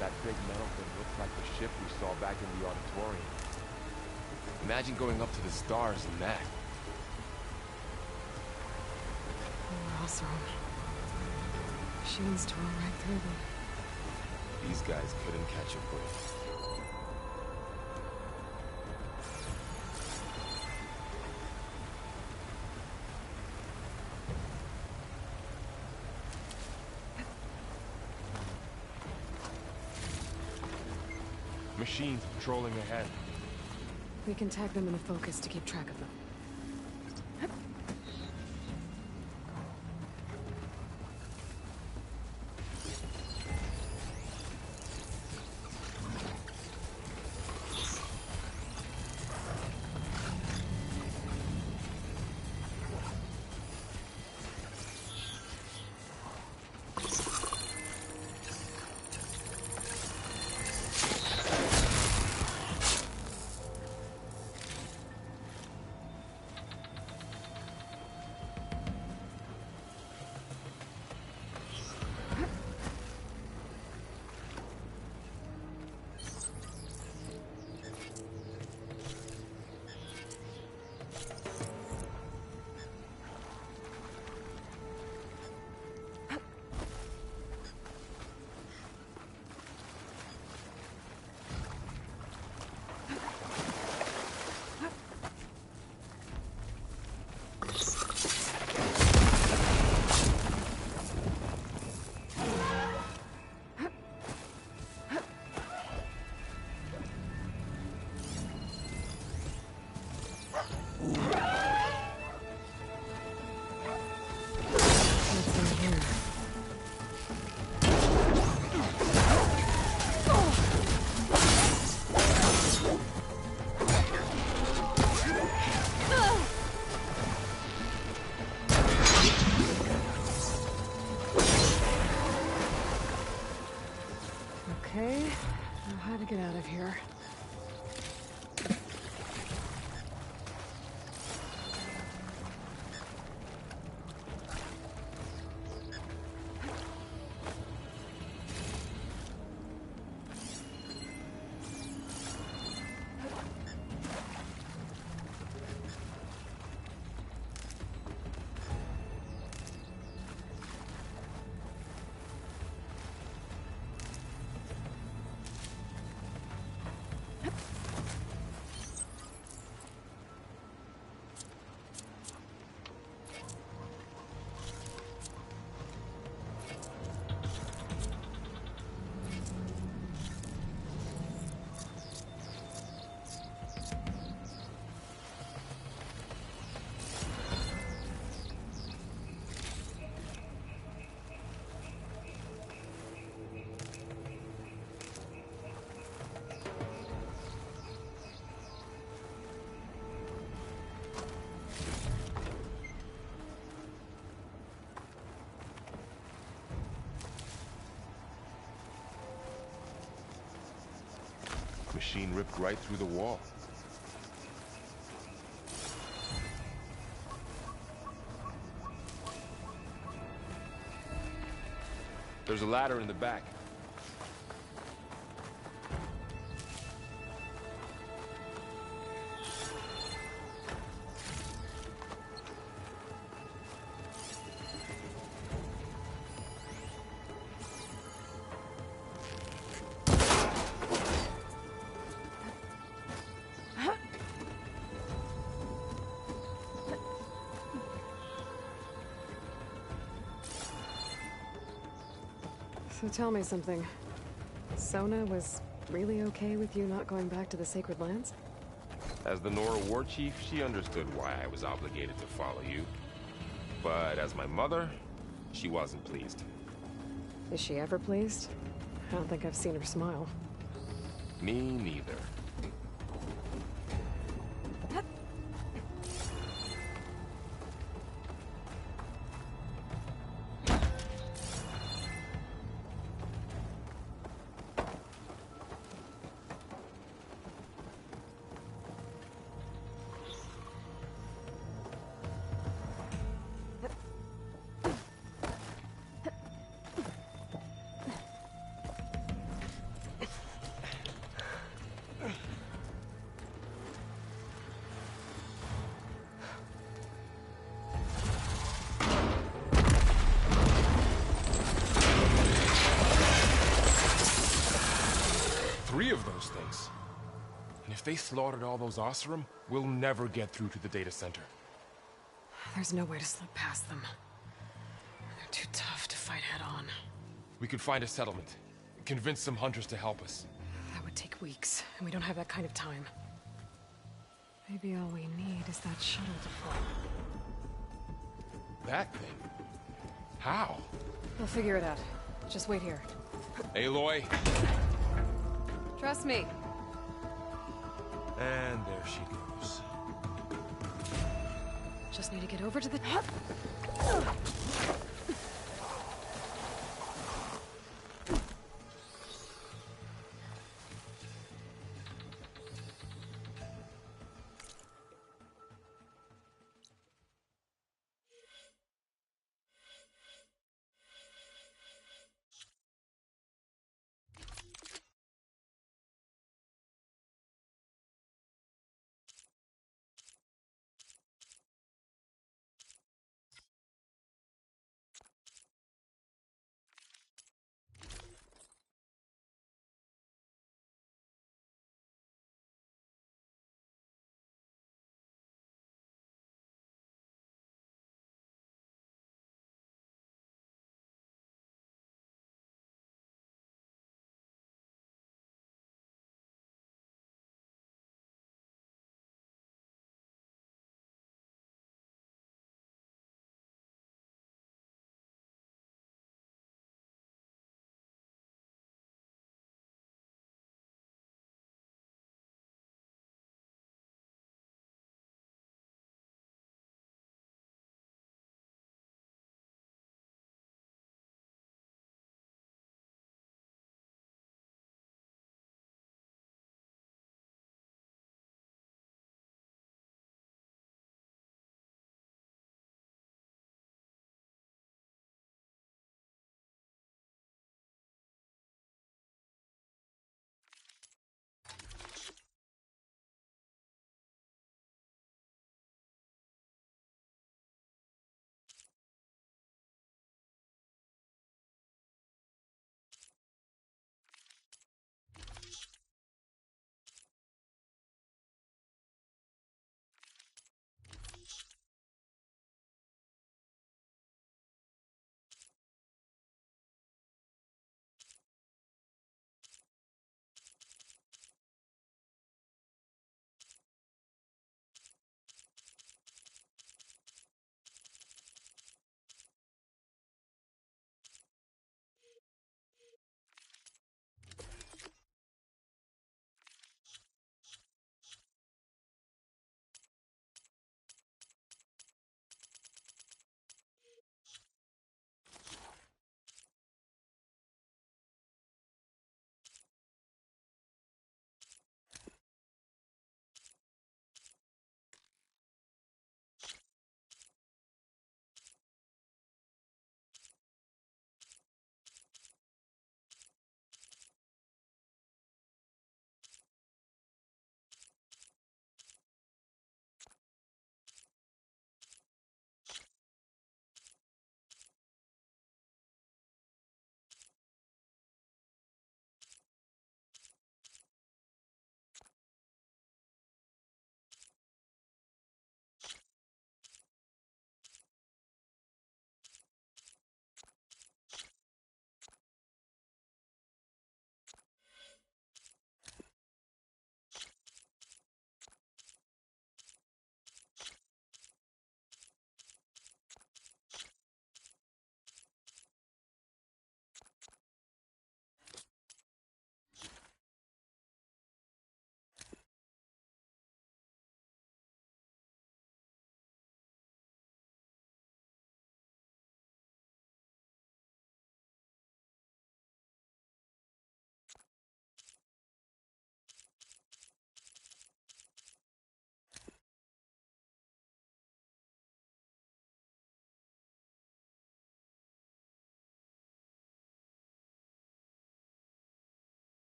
That big metal thing looks like the ship we saw back in the auditorium. Imagine going up to the stars in that. Oseram. Machines tore right through them. These guys couldn't catch a break. Machines patrolling ahead. We can tag them in a focus to keep track of them. Okay, now how to get out of here. Machine ripped right through the wall. There's a ladder in the back. So tell me something. Sona was really okay with you not going back to the Sacred Lands? As the Nora war chief, she understood why I was obligated to follow you. But as my mother, she wasn't pleased. Is she ever pleased? I don't think I've seen her smile. Me neither. Three of those things. And if they slaughtered all those Oseram, we'll never get through to the data center. There's no way to slip past them. They're too tough to fight head on. We could find a settlement. Convince some hunters to help us. That would take weeks, and we don't have that kind of time. Maybe all we need is that shuttle to fall. That thing? How? I'll figure it out. Just wait here. Aloy. Trust me. And there she goes. Just need to get over to the...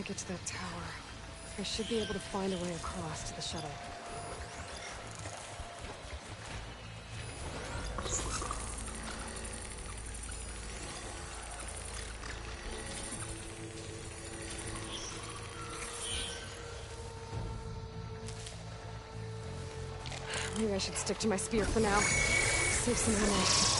get to that tower. I should be able to find a way across to the shuttle. Maybe I should stick to my spear for now. Save some ammo.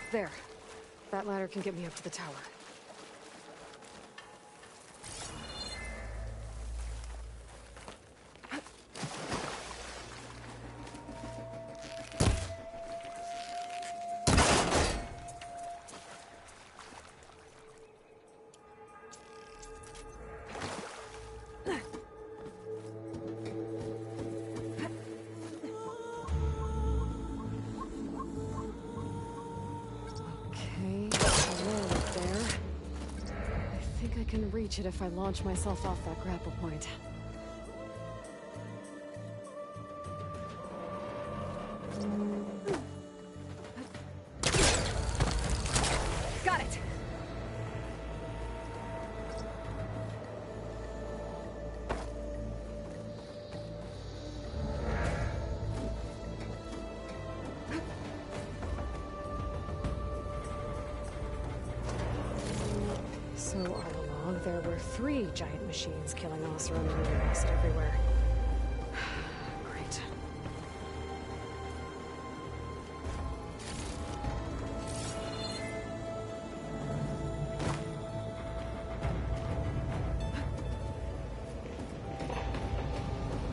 There. That ladder can get me up to the tower. I can reach it if I launch myself off that grapple point. Got it! So all along, there were 3 giant machines killing Oseram and the rest everywhere. Great.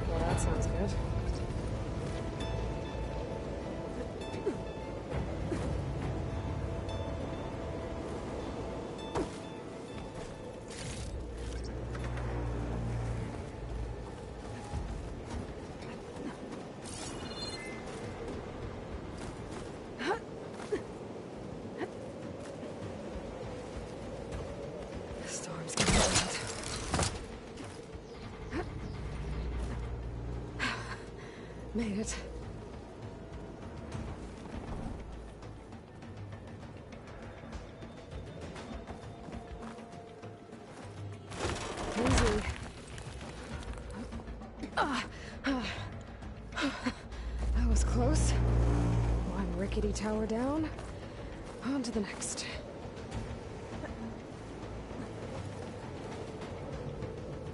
Well, that sounds good. Storm's getting bad. Made it. rickety tower down. On to the next.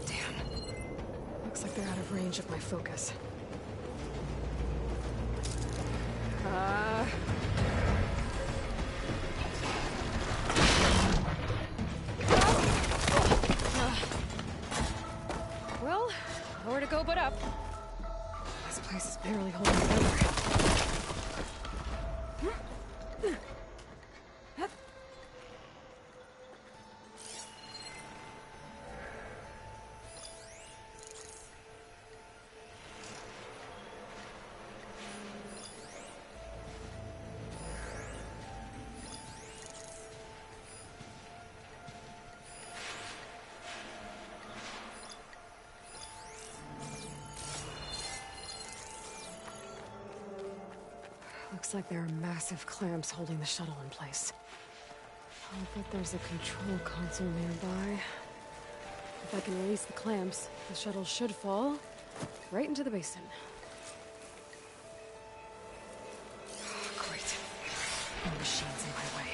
Damn. Looks like they're out of range of my focus. Well, nowhere to go but up. This place is barely holding together. Looks like there are massive clamps holding the shuttle in place. I'll bet there's a control console nearby. If I can release the clamps, the shuttle should fall right into the basin. Great. No machines in my way.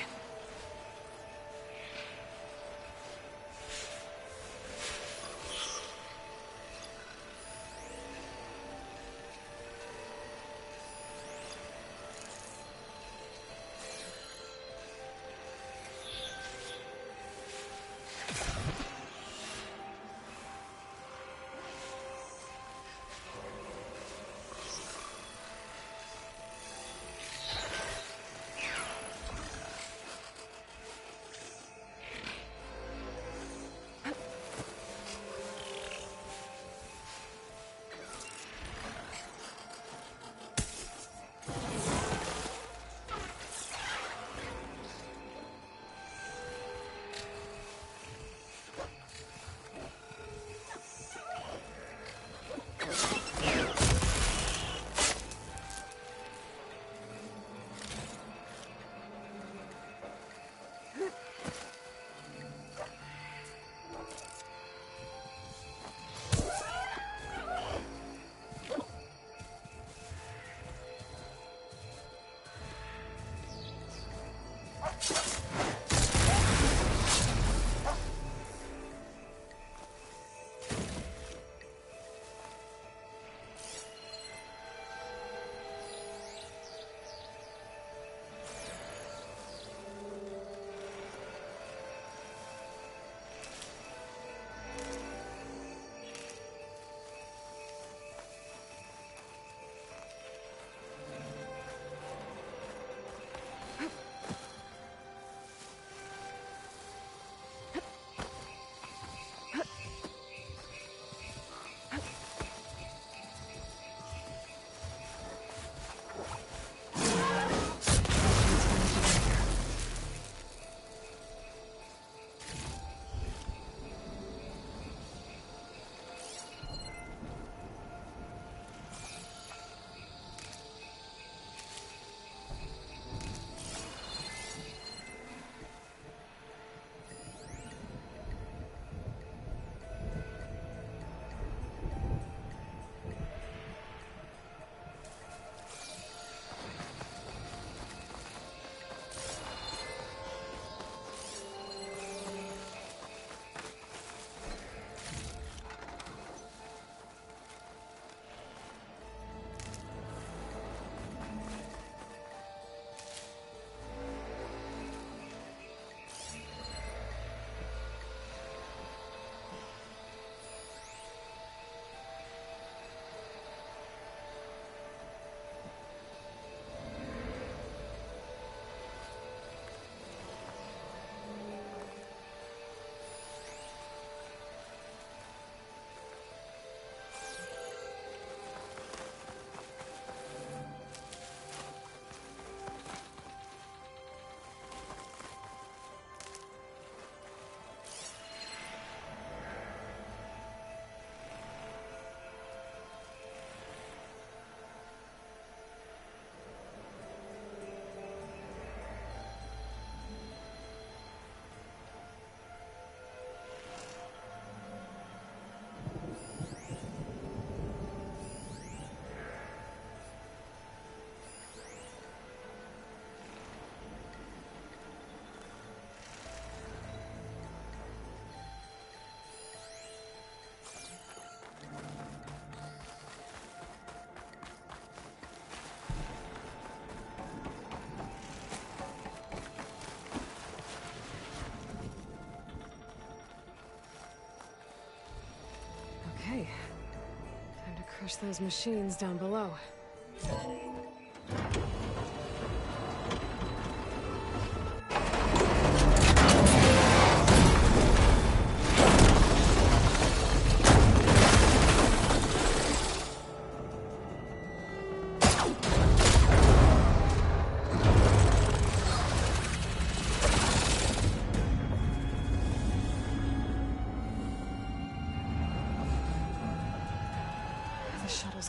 push those machines down below.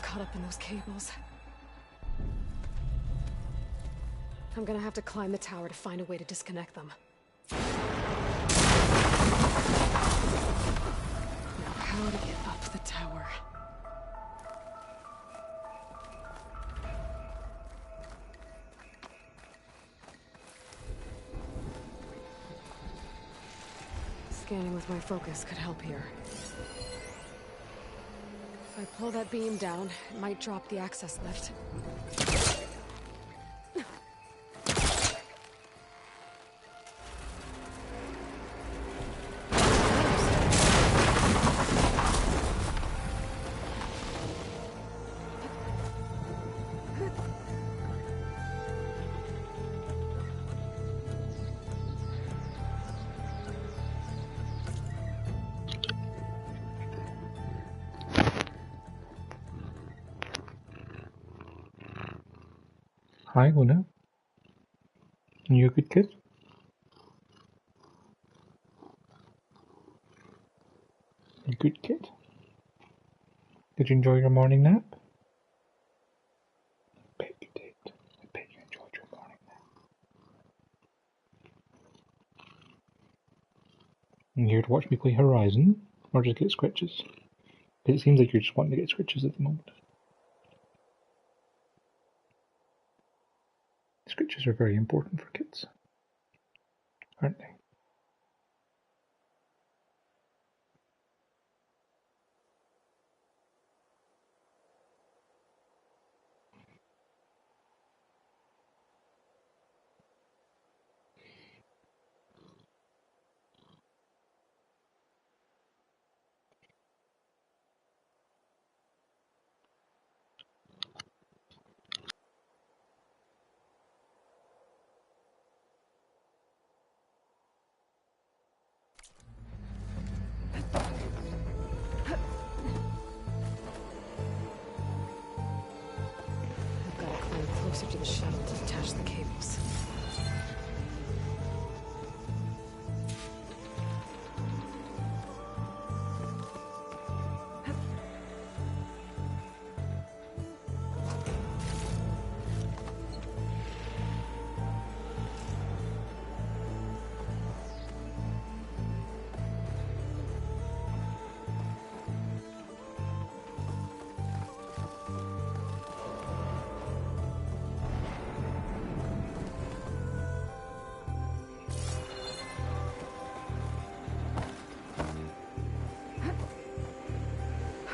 Caught up in those cables. I'm gonna have to climb the tower to find a way to disconnect them. Now, how to get up the tower? Scanning with my focus could help here. If I pull that beam down, it might drop the access lift. Hi, Luna. You a good kid? You good kid? Did you enjoy your morning nap? I bet you did. I bet you enjoyed your morning nap. You here to watch me play Horizon? Or just get scratches? Because it seems like you're just wanting to get scratches at the moment. Scratches are very important for kids, aren't they? Closer to the shuttle to detach the cables.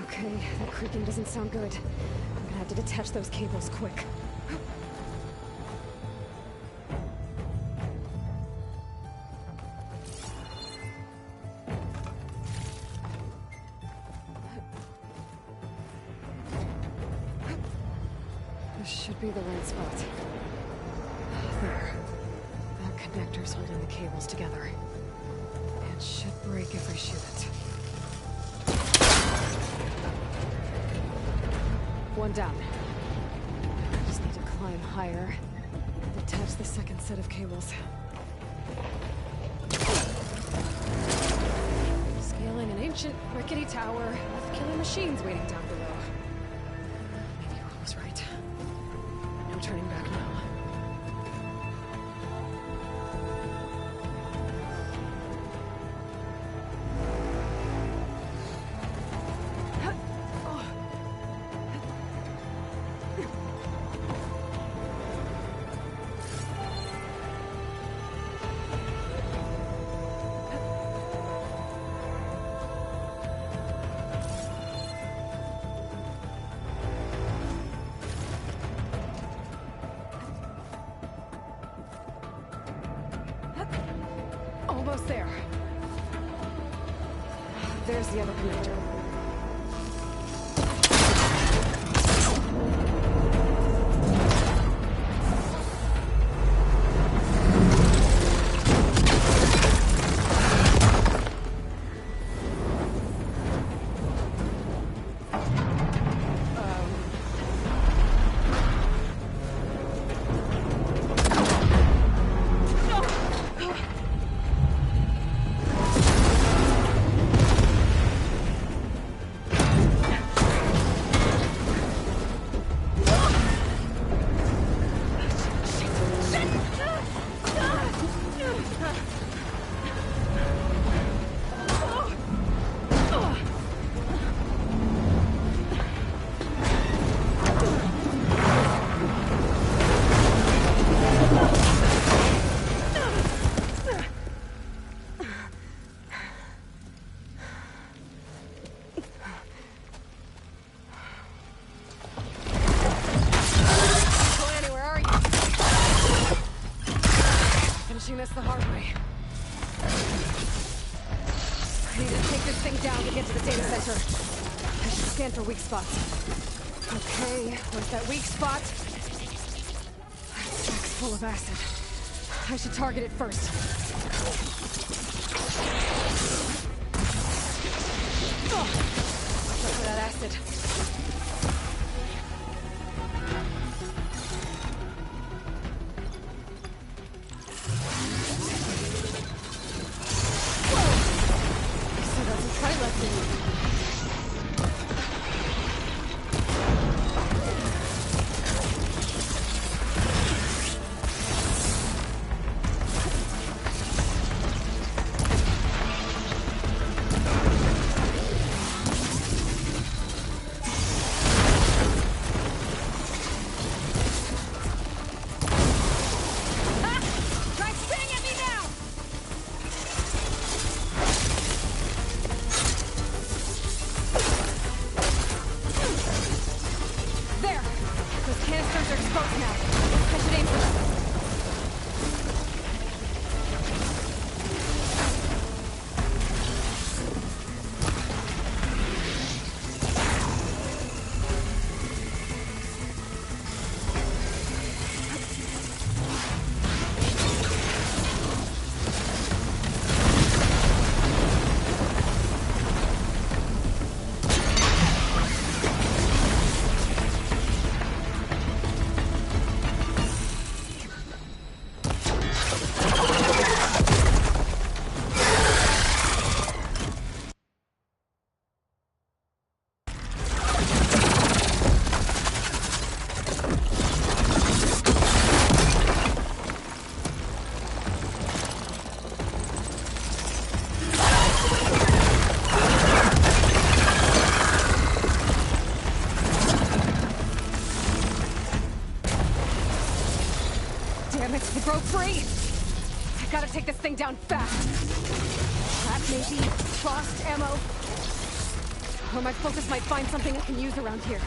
Okay, that creaking doesn't sound good. I'm gonna have to detach those cables quick. This should be the right spot. There. That connector's holding the cables together. It should break if I shoot it. One down. I just need to climb higher. Detach the second set of cables. Scaling an ancient, rickety tower with killer machines waiting down below. Maybe I was right. No turning back now. Almost there. There's the other connector. finishing this the hard way. I need to take this thing down to get to the data center. I should scan for weak spots. Okay, where's that weak spot? That sack's full of acid. I should target it first. Oh, watch out for that acid. Take this thing down fast. Trap maybe? Frost ammo? Or my focus might find something I can use around here.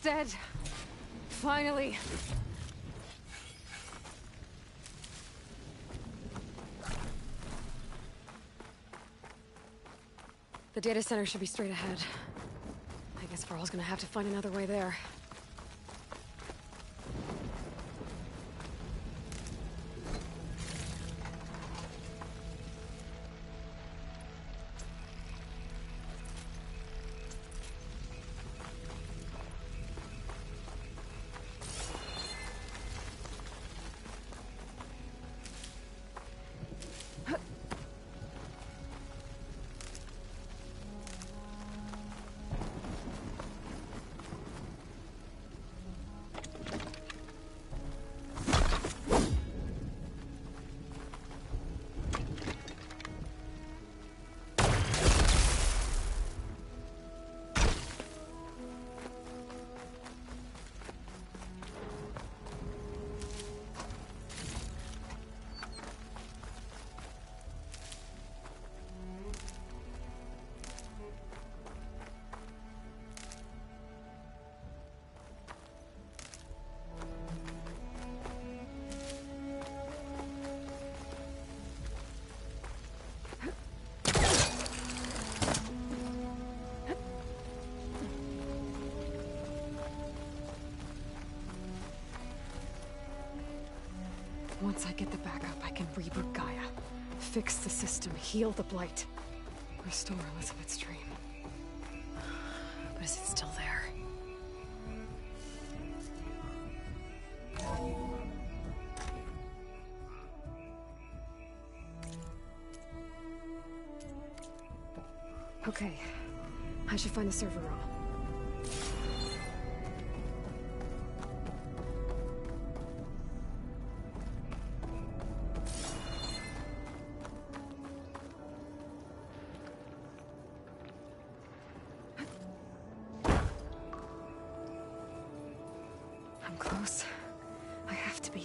Dead. Finally. The data center should be straight ahead. I guess Varl's gonna have to find another way there. Once I get the backup, I can reboot Gaia. Fix the system, heal the Blight. Restore Elizabeth's dream. But is it still there? Okay. I should find the server room. I'm close. I have to be.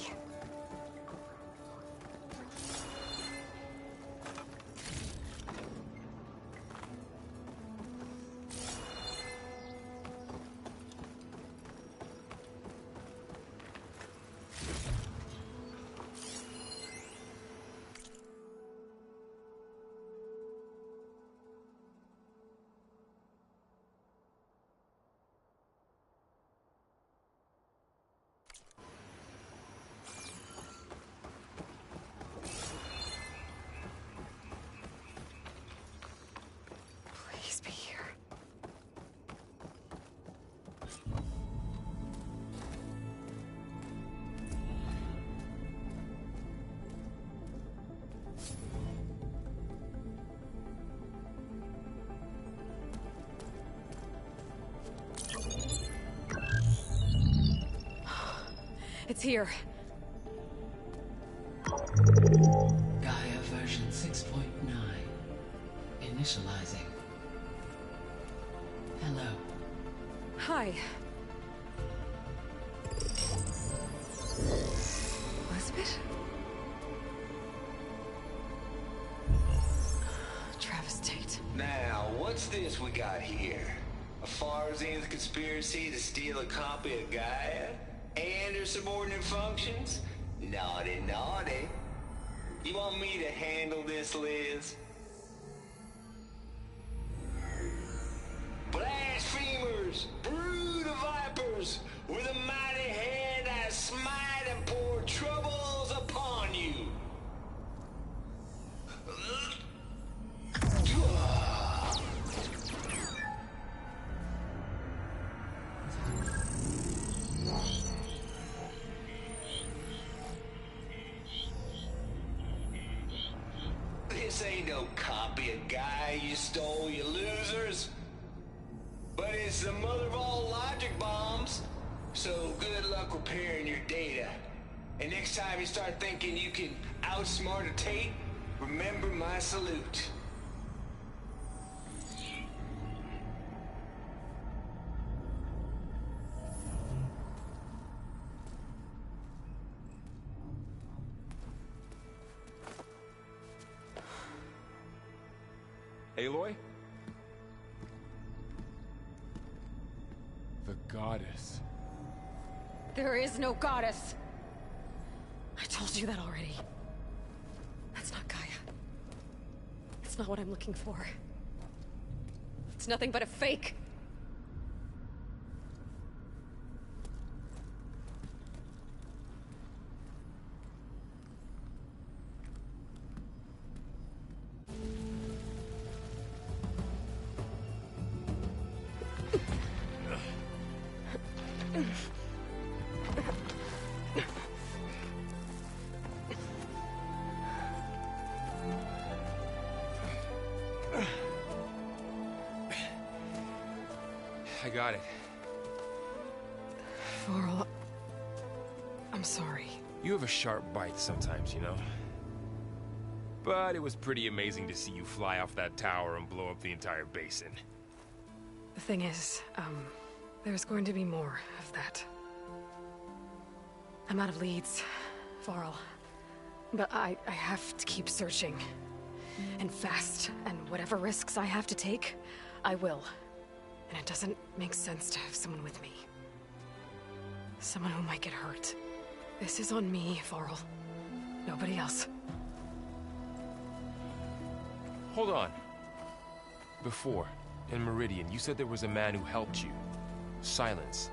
Please be here. It's here. Gaia version 6.9. Initializing. Hello. Hi. Elizabeth? Travis Tate. Now, what's this we got here? A Farzian's conspiracy to steal a copy of Gaia? And her subordinate functions? Naughty, naughty. You want me to handle this, Liz? Blasphemers! Brood of vipers! With a mighty hand I smite and pour troubles upon you! This ain't no copy of Gaia you stole, you losers. But it's the mother of all logic bombs. So good luck repairing your data. And next time you start thinking you can outsmart a Tate, remember my salute. Aloy? The goddess. There is no goddess. I told you that already. That's not Gaia. It's not what I'm looking for. It's nothing but a fake. I got it. Varl, I'm sorry. You have a sharp bite sometimes, you know? But it was pretty amazing to see you fly off that tower and blow up the entire basin. The thing is, there's going to be more of that. I'm out of leads, Varl. But I have to keep searching. And fast, and whatever risks I have to take, I will. And it doesn't make sense to have someone with me. Someone who might get hurt. This is on me, Varl. Nobody else. Hold on. Before, in Meridian, you said there was a man who helped you. Silence.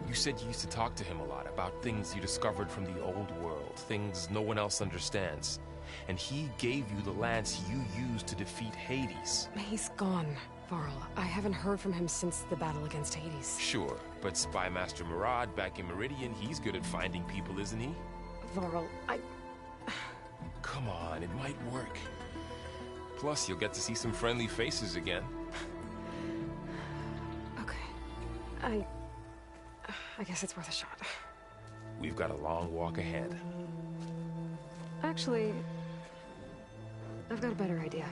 You said you used to talk to him a lot about things you discovered from the old world, things no one else understands. And he gave you the lance you used to defeat Hades. He's gone, Varl. I haven't heard from him since the battle against Hades. Sure, but Spy Master Murad back in Meridian, he's good at finding people, isn't he? Varl, Come on, it might work. Plus, you'll get to see some friendly faces again. Okay. I guess it's worth a shot. We've got a long walk ahead. Actually, I've got a better idea.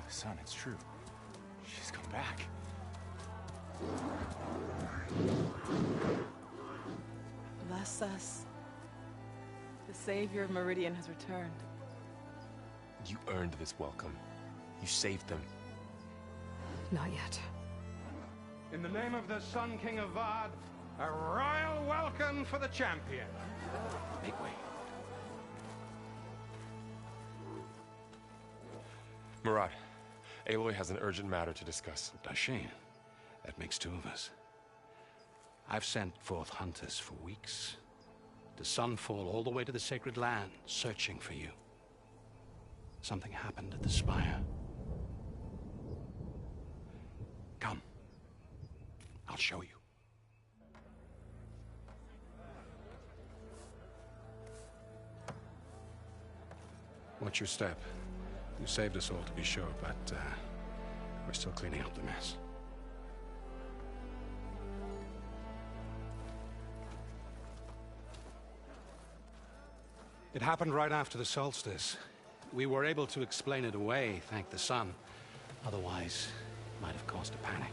Son, it's true. She's come back. Bless us. The Savior of Meridian has returned. You earned this welcome. You saved them. Not yet. In the name of the Sun King of Vard, a royal welcome for the champion. Make way. Murad, Aloy has an urgent matter to discuss. Dashane, that makes two of us. I've sent forth hunters for weeks. To Sunfall all the way to the Sacred Land, searching for you. Something happened at the Spire. Come. I'll show you. Watch your step. You saved us all, to be sure, but we're still cleaning up the mess. It happened right after the solstice. We were able to explain it away, thank the sun. Otherwise, it might have caused a panic.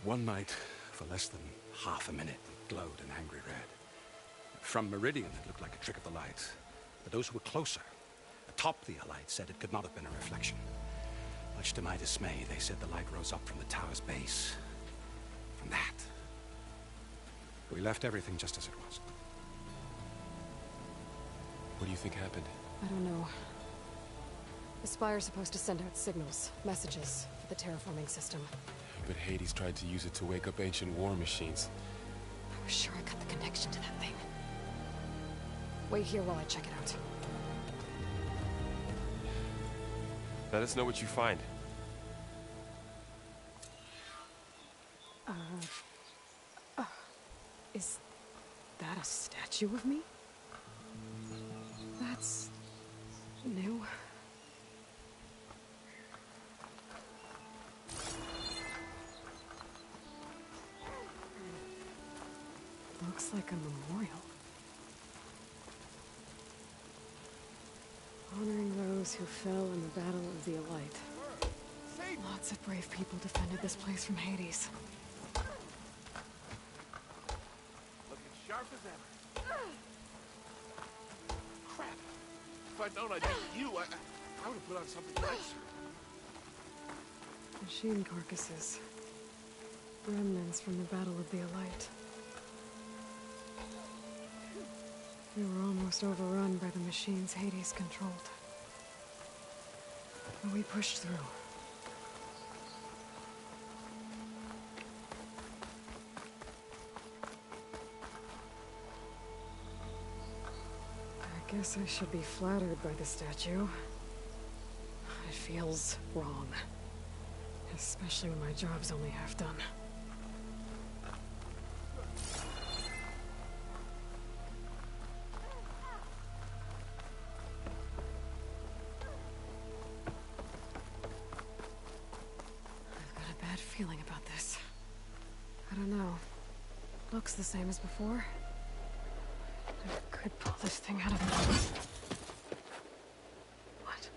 One night, for less than half a minute, it glowed an angry red. From Meridian, it looked like a trick of the light. But those who were closer, atop the Allied, said it could not have been a reflection. Much to my dismay, they said the light rose up from the tower's base. From that. We left everything just as it was. What do you think happened? I don't know. The Spire's supposed to send out signals, messages, for the terraforming system. But Hades tried to use it to wake up ancient war machines. I was sure I cut the connection to that thing. Wait here while I check it out. Let us know what you find. Is that a statue of me? That's new. Looks like a memorial. Honoring those who fell in the Battle of the Allight. Lots of brave people defended this place from Hades. Looking sharp as ever. Crap. If I'd known I'd meet you, I would have put on something nicer. Machine carcasses. Remnants from the Battle of the Allight. We were almost overrun by the machines Hades controlled. But we pushed through. I guess I should be flattered by the statue. It feels wrong. Especially when my job's only half done. Looks the same as before. I could pull this thing out of it. What?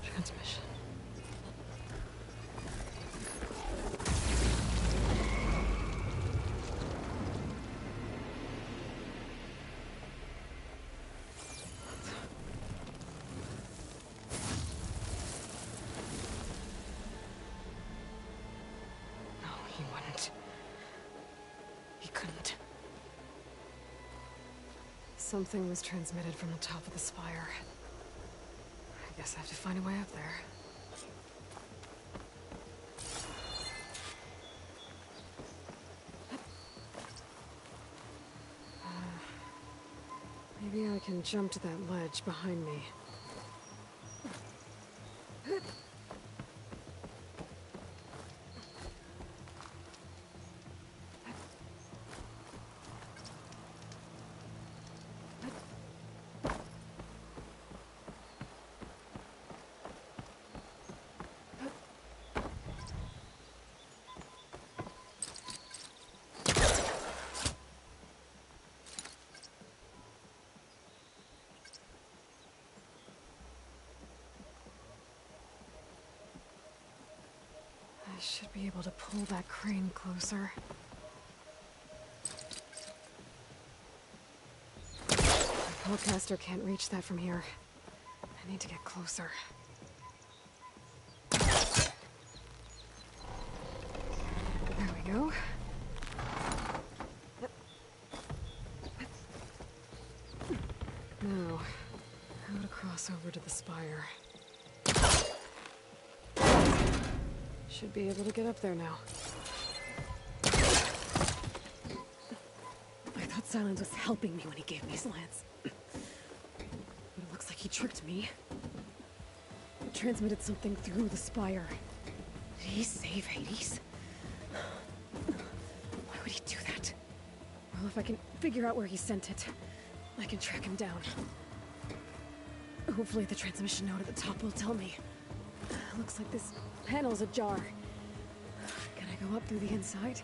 Transmission. He wouldn't. He couldn't. Something was transmitted from the top of the spire. I guess I have to find a way up there. Maybe I can jump to that ledge behind me. I should be able to pull that crane closer. My Hellcaster can't reach that from here. I need to get closer. There we go. Now, how to cross over to the spire. Should be able to get up there now. I thought Silence was helping me when he gave me slants. But it looks like he tricked me. He transmitted something through the spire. Did he save Hades? Why would he do that? Well, if I can figure out where he sent it, I can track him down. Hopefully the transmission node at the top will tell me. Looks like this panel's ajar. Can I go up through the inside?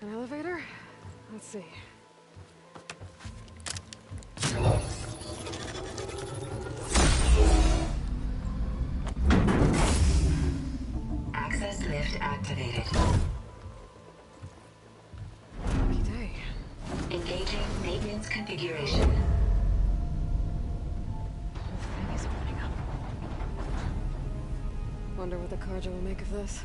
An elevator? Let's see. Access lift activated. Lucky day. Engaging maintenance configuration. The whole thing is opening up. Wonder what the Carja will make of this.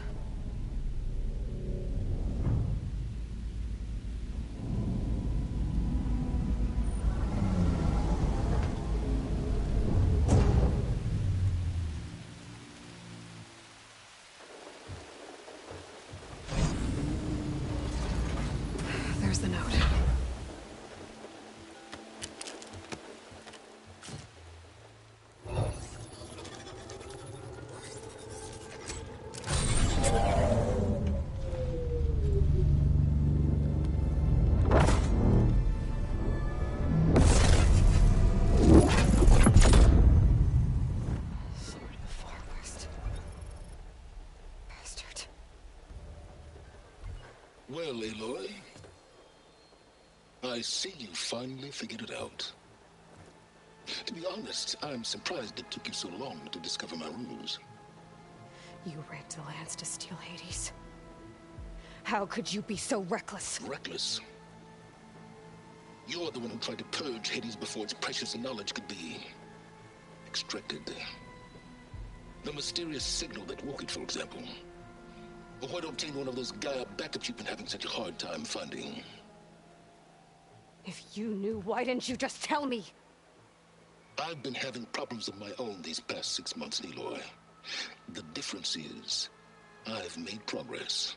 There's the note. Sword of the Far West. Bastard. Well, Aloy, I see you finally figured it out. To be honest, I'm surprised it took you so long to discover my ruse. You rigged the lands to steal Hades. How could you be so reckless? Reckless? You're the one who tried to purge Hades before its precious knowledge could be extracted. The mysterious signal that woke it, for example. Or why to obtain one of those Gaia backups you've been having such a hard time finding. If you knew, why didn't you just tell me? I've been having problems of my own these past 6 months, Aloy. The difference is, I've made progress.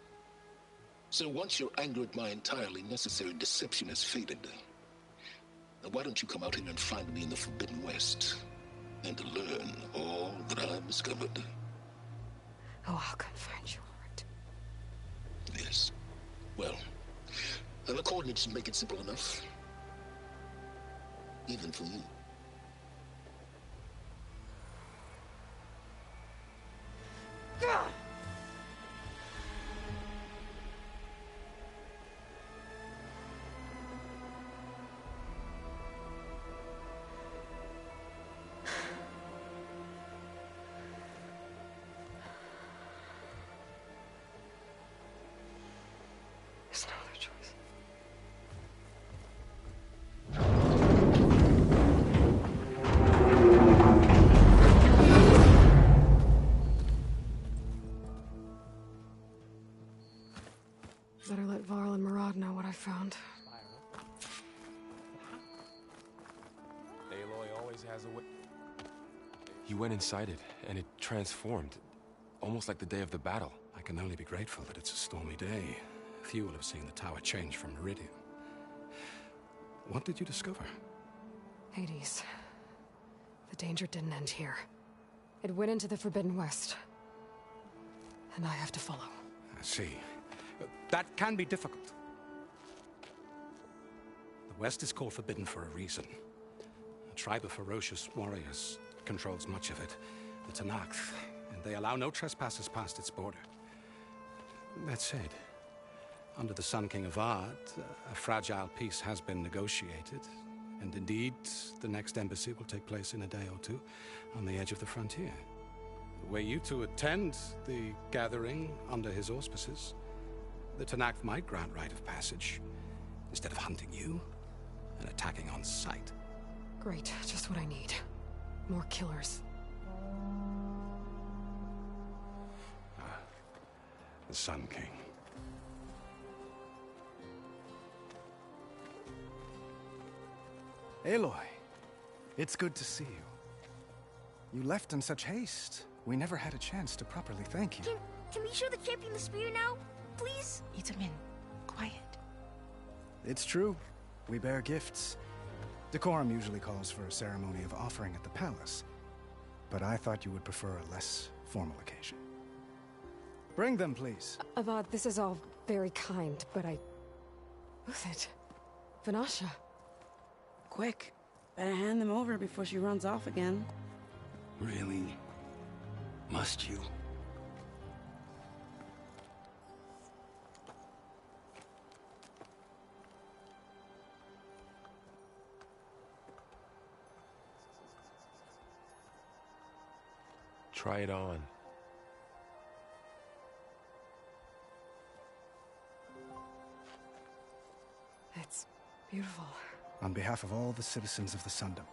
So once your anger at my entirely necessary deception has faded, now why don't you come out here and find me in the Forbidden West? and to learn all that I've discovered. Oh, I'll come find you, all right? Yes. Well, the coordinates make it simple enough. Even for you. There's no other choice. Better let Varl and Murad know what I found. Aloy always has a way. You went inside it, and it transformed. Almost like the day of the battle. I can only be grateful that it's a stormy day. Few will have seen the tower change from Meridian. What did you discover? Hades. The danger didn't end here. It went into the Forbidden West. And I have to follow. I see. That can be difficult. The West is called Forbidden for a reason. A tribe of ferocious warriors controls much of it, the Tenakth, and they allow no trespassers past its border. That said, under the Sun King Avad, a fragile peace has been negotiated, and indeed, the next embassy will take place in a day or two on the edge of the frontier. Were you to attend the gathering under his auspices, the Tenakth might grant right of passage, instead of hunting you and attacking on sight. Great, just what I need. More killers. The Sun King. Aloy, it's good to see you. You left in such haste. We never had a chance to properly thank you. Can we show the champion the spear now? Please? Itamin, quiet. It's true. We bear gifts. Decorum usually calls for a ceremony of offering at the palace, but I thought you would prefer a less formal occasion. Bring them, please. Avad, this is all very kind, but Who's it? Vanasha. Quick. Better hand them over before she runs off again. Really? Must you? Try it on. It's beautiful. On behalf of all the citizens of the Sundom,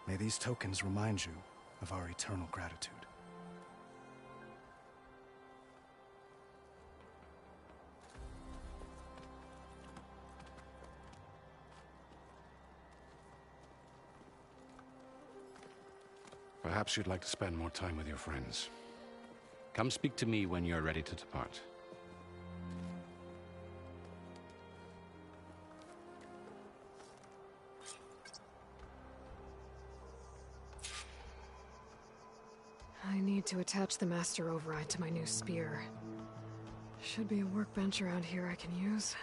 may these tokens remind you of our eternal gratitude. Perhaps you'd like to spend more time with your friends. Come speak to me when you're ready to depart. I need to attach the Master Override to my new spear. Should be a workbench around here I can use.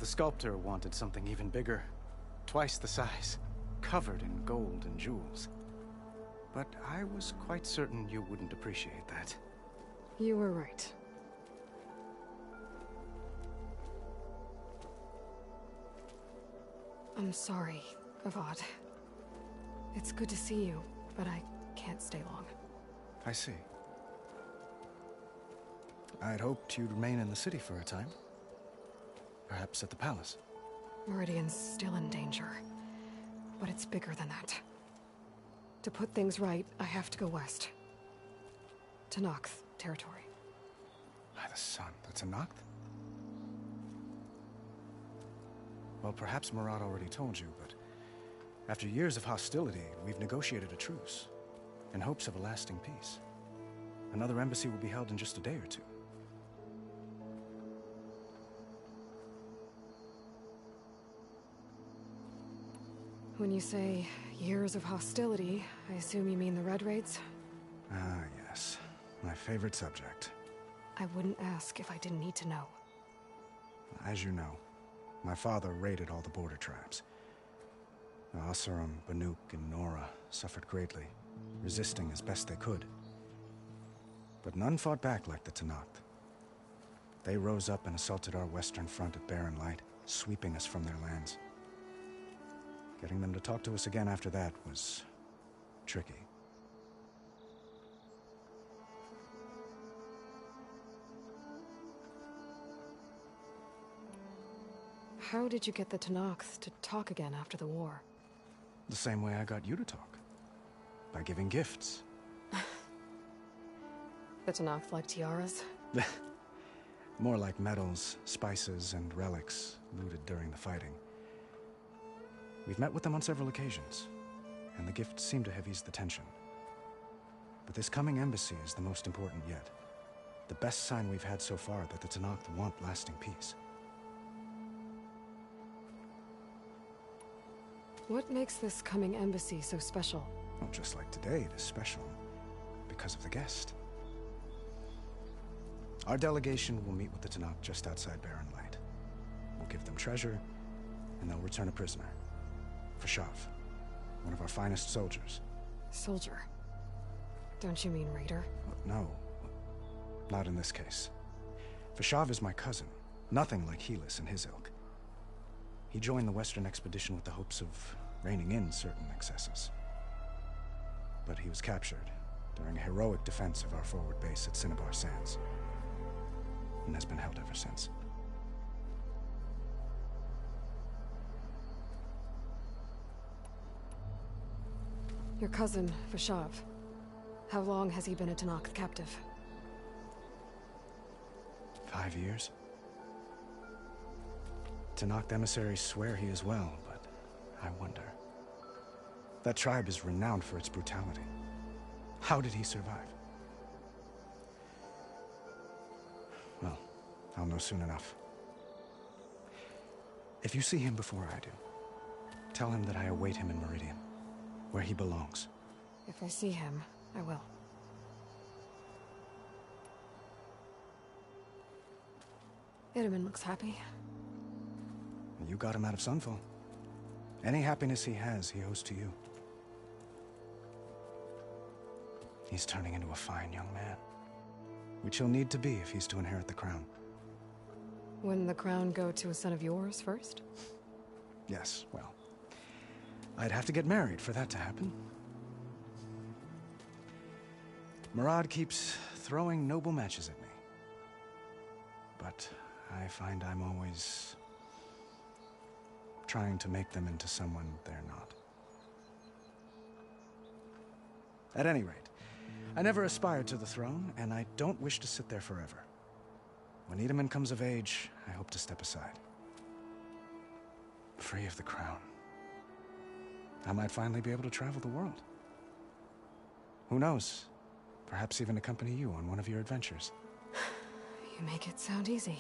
The sculptor wanted something even bigger, twice the size, covered in gold and jewels. But I was quite certain you wouldn't appreciate that. You were right. I'm sorry, Avad. It's good to see you, but I can't stay long. I see. I'd hoped you'd remain in the city for a time. Perhaps at the palace. Meridian's still in danger, but it's bigger than that. To put things right, I have to go west. To Noct territory. By the sun, that's a Noct? Well, perhaps Murad already told you, but after years of hostility, we've negotiated a truce, in hopes of a lasting peace. Another embassy will be held in just a day or two. When you say years of hostility, I assume you mean the Red Raids? Ah, yes. My favorite subject. I wouldn't ask if I didn't need to know. As you know, my father raided all the border tribes. The Oseram, Banuk, and Nora suffered greatly, resisting as best they could. But none fought back like the Tenakth. They rose up and assaulted our western front at Barren Light, sweeping us from their lands. Getting them to talk to us again after that was tricky. How did you get the Tenakth to talk again after the war? The same way I got you to talk. By giving gifts. The Tenakth like tiaras? More like medals, spices, and relics looted during the fighting. We've met with them on several occasions, and the gifts seem to have eased the tension. But this coming embassy is the most important yet. The best sign we've had so far that the Tenakth want lasting peace. What makes this coming embassy so special? Well, just like today, it is special because of the guest. Our delegation will meet with the Tenakth just outside Barren Light. We'll give them treasure, and they'll return a prisoner. Fashav, one of our finest soldiers. Soldier? Don't you mean raider? No, not in this case. Fashav is my cousin, nothing like Helis and his ilk. He joined the Western expedition with the hopes of reining in certain excesses. But he was captured during a heroic defense of our forward base at Cinnabar Sands, and has been held ever since. Your cousin, Fashav. How long has he been a Tenakth captive? 5 years. Tenakth emissaries swear he is well, but I wonder. That tribe is renowned for its brutality. How did he survive? Well, I'll know soon enough. If you see him before I do, tell him that I await him in Meridian, where he belongs. If I see him, I will. Itamen looks happy. You got him out of Sunfall. Any happiness he has, he owes to you. He's turning into a fine young man, which he'll need to be if he's to inherit the crown. Wouldn't the crown go to a son of yours first? Yes, well, I'd have to get married for that to happen. Murad keeps throwing noble matches at me. But I find I'm always trying to make them into someone they're not. At any rate, I never aspired to the throne, and I don't wish to sit there forever. When Itamen comes of age, I hope to step aside. Free of the crown. I might finally be able to travel the world. Who knows? Perhaps even accompany you on one of your adventures. You make it sound easy.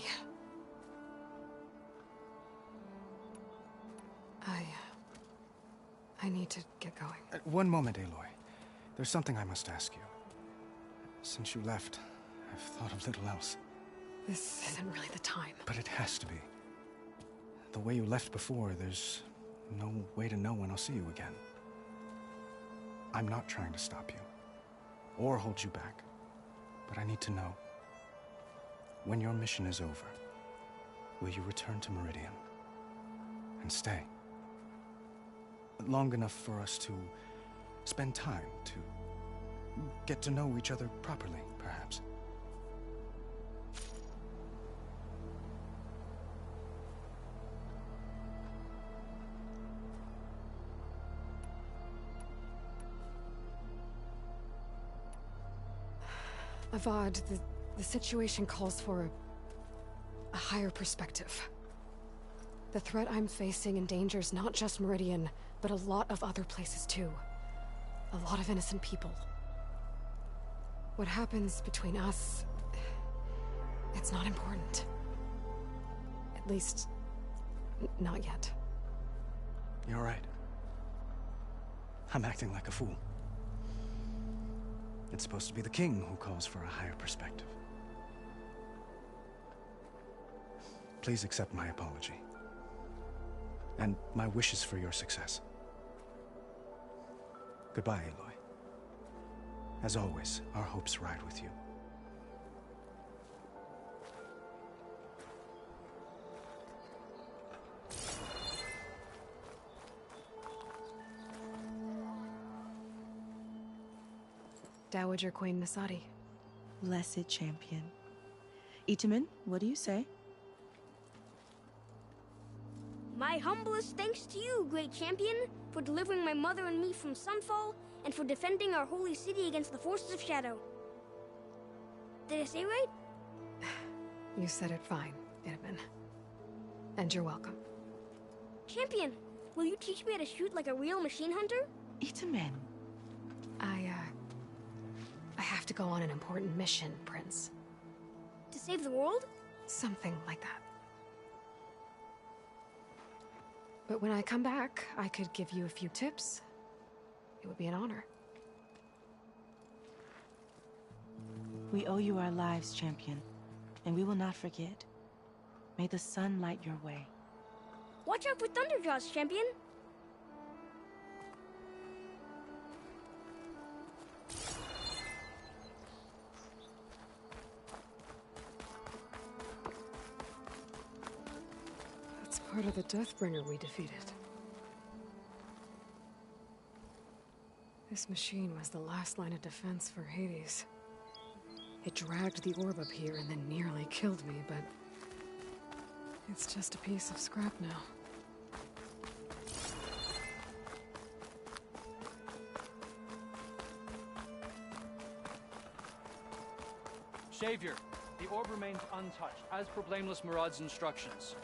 I need to get going. One moment, Aloy. There's something I must ask you. Since you left, I've thought of little else. This isn't really the time. But it has to be. the way you left before, there's no way to know when I'll see you again. I'm not trying to stop you, or hold you back, but I need to know, when your mission is over, will you return to Meridian and stay? Long enough for us to spend time, to get to know each other properly, perhaps. Avad, the situation calls for a higher perspective. The threat I'm facing endangers not just Meridian, but a lot of other places too. A lot of innocent people. What happens between us, it's not important. At least, not yet. You're right. I'm acting like a fool. It's supposed to be the king who calls for a higher perspective. Please accept my apology. And my wishes for your success. Goodbye, Aloy. As always, our hopes ride with you. Dowager Queen Nasadi. Blessed champion. Itamen, what do you say? My humblest thanks to you, great champion, for delivering my mother and me from Sunfall, and for defending our holy city against the forces of Shadow. Did I say right? You said it fine, Itamen. And you're welcome. Champion, will you teach me how to shoot like a real machine hunter? Itamen. I have to go on an important mission, Prince. To save the world? Something like that. But when I come back, I could give you a few tips. It would be an honor. We owe you our lives, champion, and we will not forget. May the sun light your way. Watch out for Thunderjaws, champion! That's part of the Deathbringer we defeated. This machine was the last line of defense for Hades. It dragged the orb up here and then nearly killed me, but it's just a piece of scrap now. Savior, the orb remains untouched, as per Blameless Murad's instructions.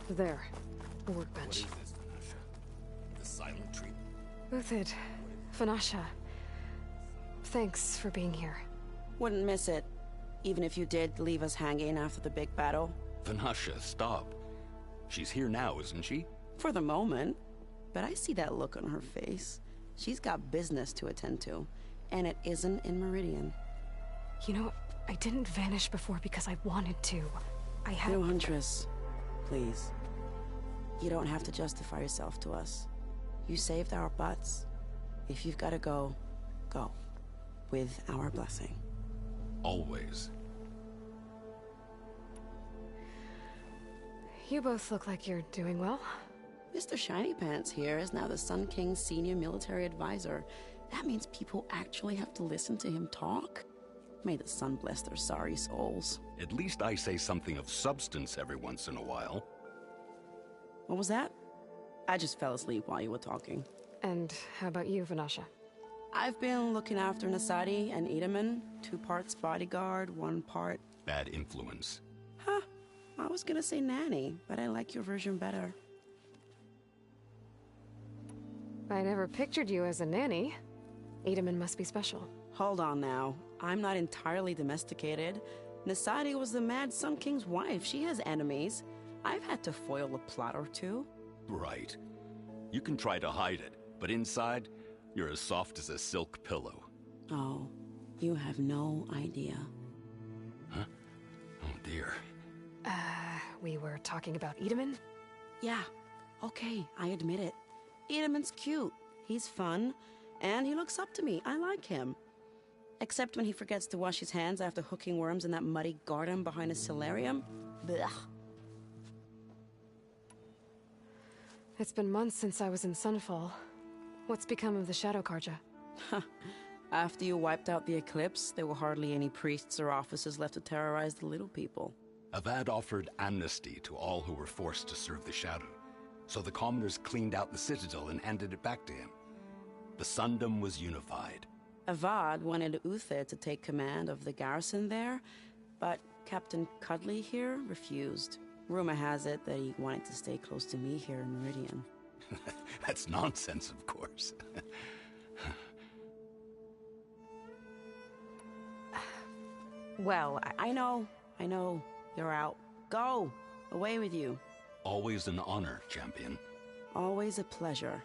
There. The workbench. What is this, Vanasha? The silent treatment? Uthid. Vanasha. Thanks for being here. Wouldn't miss it. Even if you did leave us hanging after the big battle. Vanasha, stop. She's here now, isn't she? For the moment. But I see that look on her face. She's got business to attend to. And it isn't in Meridian. You know, I didn't vanish before because I wanted to. I had... No, Huntress. Please. You don't have to justify yourself to us. You saved our butts. If you've got to go, go. With our blessing. Always. You both look like you're doing well. Mr. Shiny Pants here is now the Sun King's senior military advisor. That means people actually have to listen to him talk? May the sun bless their sorry souls. At least I say something of substance every once in a while. What was that? I just fell asleep while you were talking. And how about you, Vanasha? I've been looking after Nasadi and Itamen. 2 parts bodyguard, 1 part... Bad influence. Huh. I was gonna say nanny, but I like your version better. I never pictured you as a nanny. Itamen must be special. Hold on now. I'm not entirely domesticated. Nasadi was the Mad Sun King's wife. She has enemies. I've had to foil a plot or 2. Right. You can try to hide it, but inside, you're as soft as a silk pillow. Oh, you have no idea. Huh? Oh dear. We were talking about Edaman? Yeah, okay, I admit it. Edaman's cute, he's fun, and he looks up to me. I like him. Except when he forgets to wash his hands after hooking worms in that muddy garden behind his solarium. Blech. It's been months since I was in Sunfall. What's become of the Shadow Carja? After you wiped out the Eclipse, there were hardly any priests or officers left to terrorize the little people. Avad offered amnesty to all who were forced to serve the Shadow, so the commoners cleaned out the Citadel and handed it back to him. The Sundom was unified. Avad wanted Uther to take command of the garrison there, but Captain Cudley here refused. Rumor has it that he wanted to stay close to me here in Meridian. That's nonsense, of course. Well, I know. You're out. Go! Away with you. Always an honor, champion. Always a pleasure.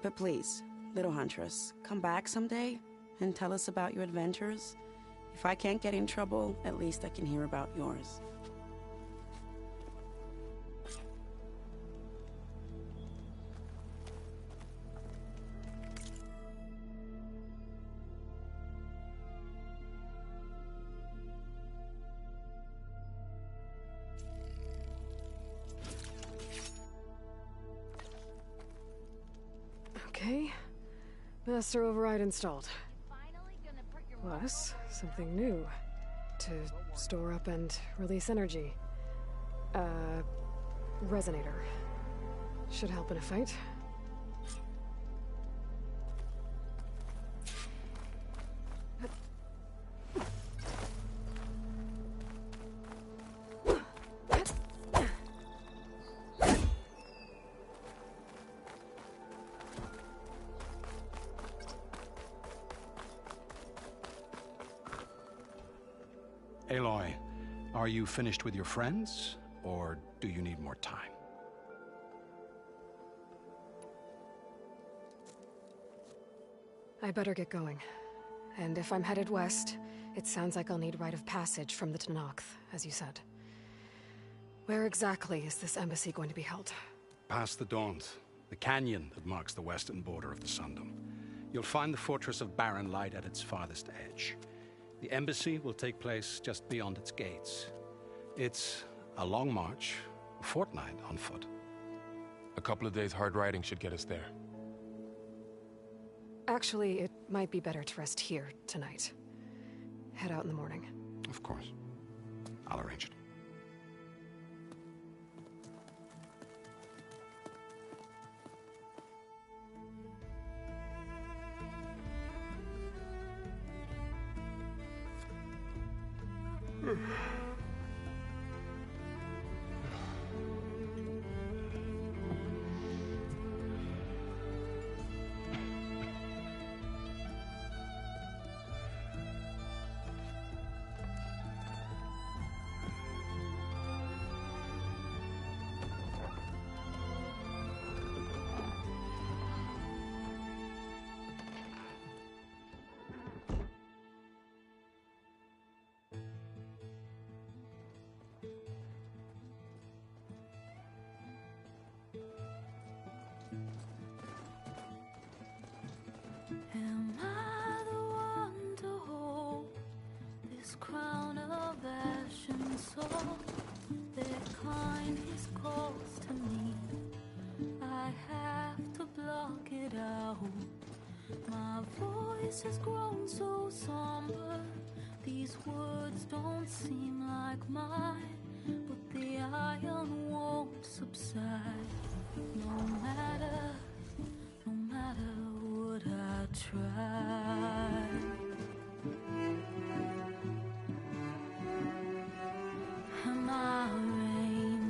But please, little Huntress, come back someday and tell us about your adventures. If I can't get in trouble, at least I can hear about yours. Okay. Master Override installed. Plus, something new. To store up and release energy. Resonator. Should help in a fight. Aloy, are you finished with your friends, or do you need more time? I better get going. And if I'm headed west, it sounds like I'll need rite of passage from the Tenakth, as you said. Where exactly is this embassy going to be held? Past the Daunt, the canyon that marks the western border of the Sundom. You'll find the fortress of Barren Light at its farthest edge. The embassy will take place just beyond its gates. It's a long march, a fortnight on foot. A couple of days hard riding should get us there. Actually, it might be better to rest here tonight. Head out in the morning. Of course. I'll arrange it. Am I the one to hold this crown of ash and soul? Their kindness calls to me. I have to block it out. My voice has grown so somber. These words don't seem like mine, but the iron won't subside. No matter what I try. Am I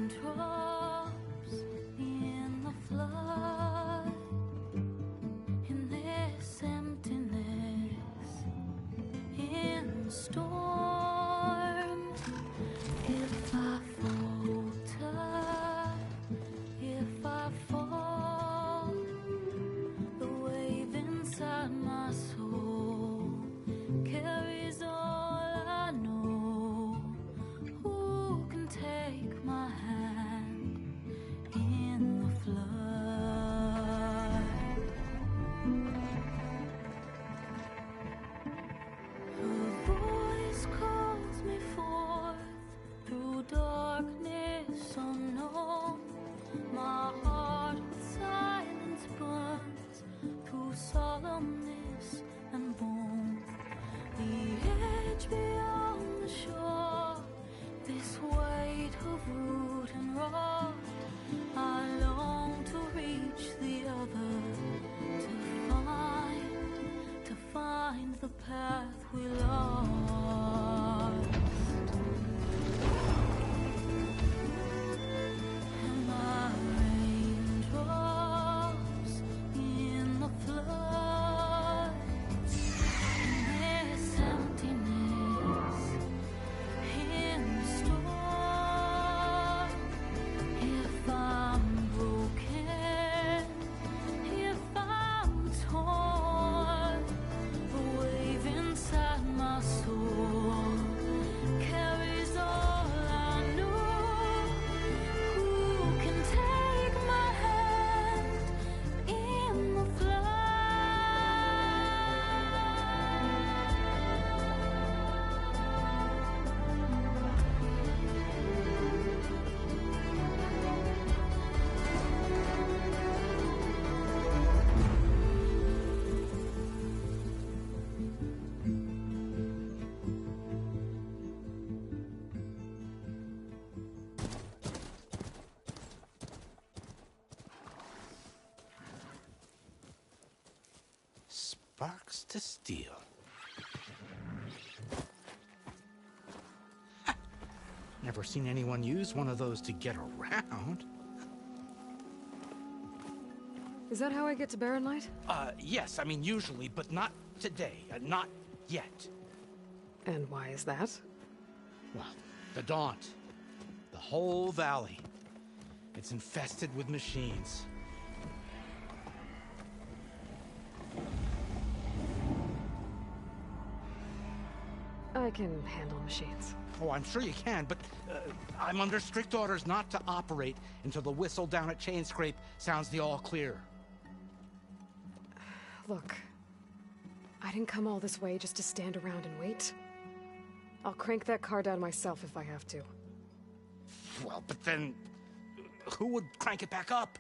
raindrops in the flood? In this emptiness, in the storm. If I falter, if I Sparks to steel. Never seen anyone use one of those to get around. Is that how I get to Barren Light? Yes, I mean usually, but not today. Not yet. And why is that? Well, the Daunt. The whole valley. It's infested with machines. I can handle machines. Oh, I'm sure you can, but I'm under strict orders not to operate until the whistle down at Chainscrape sounds the all clear. Look, I didn't come all this way just to stand around and wait. I'll crank that car down myself if I have to. Well, but then who would crank it back up?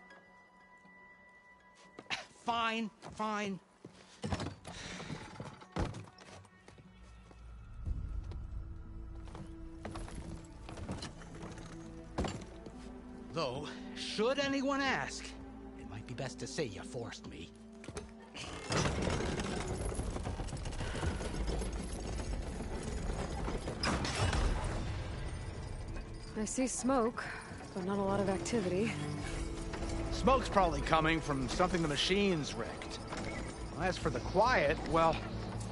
Fine, fine. Though, should anyone ask, it might be best to say you forced me. I see smoke, but not a lot of activity. Smoke's probably coming from something the machines wrecked. As for the quiet, well,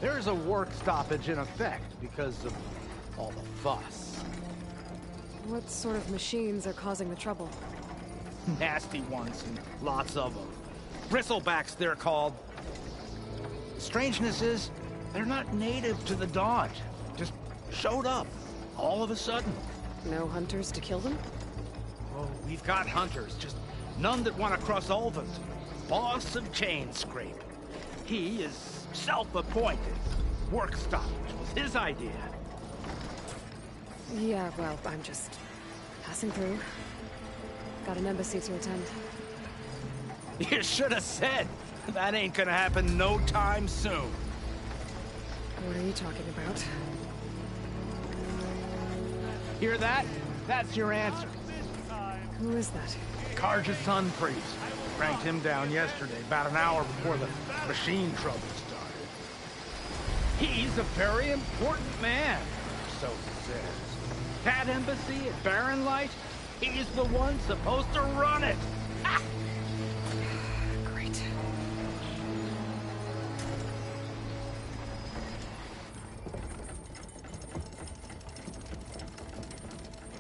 there's a work stoppage in effect because of all the fuss. What sort of machines are causing the trouble? Nasty ones, and lots of them. Bristlebacks, they're called. Strangeness is, they're not native to the Daunt. Just showed up, all of a sudden. No hunters to kill them? Oh, we've got hunters, just none that want to cross Ulvund. Boss of Chainscrape. He is self-appointed. Work stoppage was his idea. Yeah, well, I'm just passing through. Got an embassy to attend. You should have said. That ain't gonna happen no time soon. What are you talking about? Hear that? That's your answer. Who is that? Karja's Sun Priest. Cranked him down yesterday, about an hour before the machine trouble started. He's a very important man, so he says. That embassy at Barren Light, he's the one supposed to run it. Ha! Great.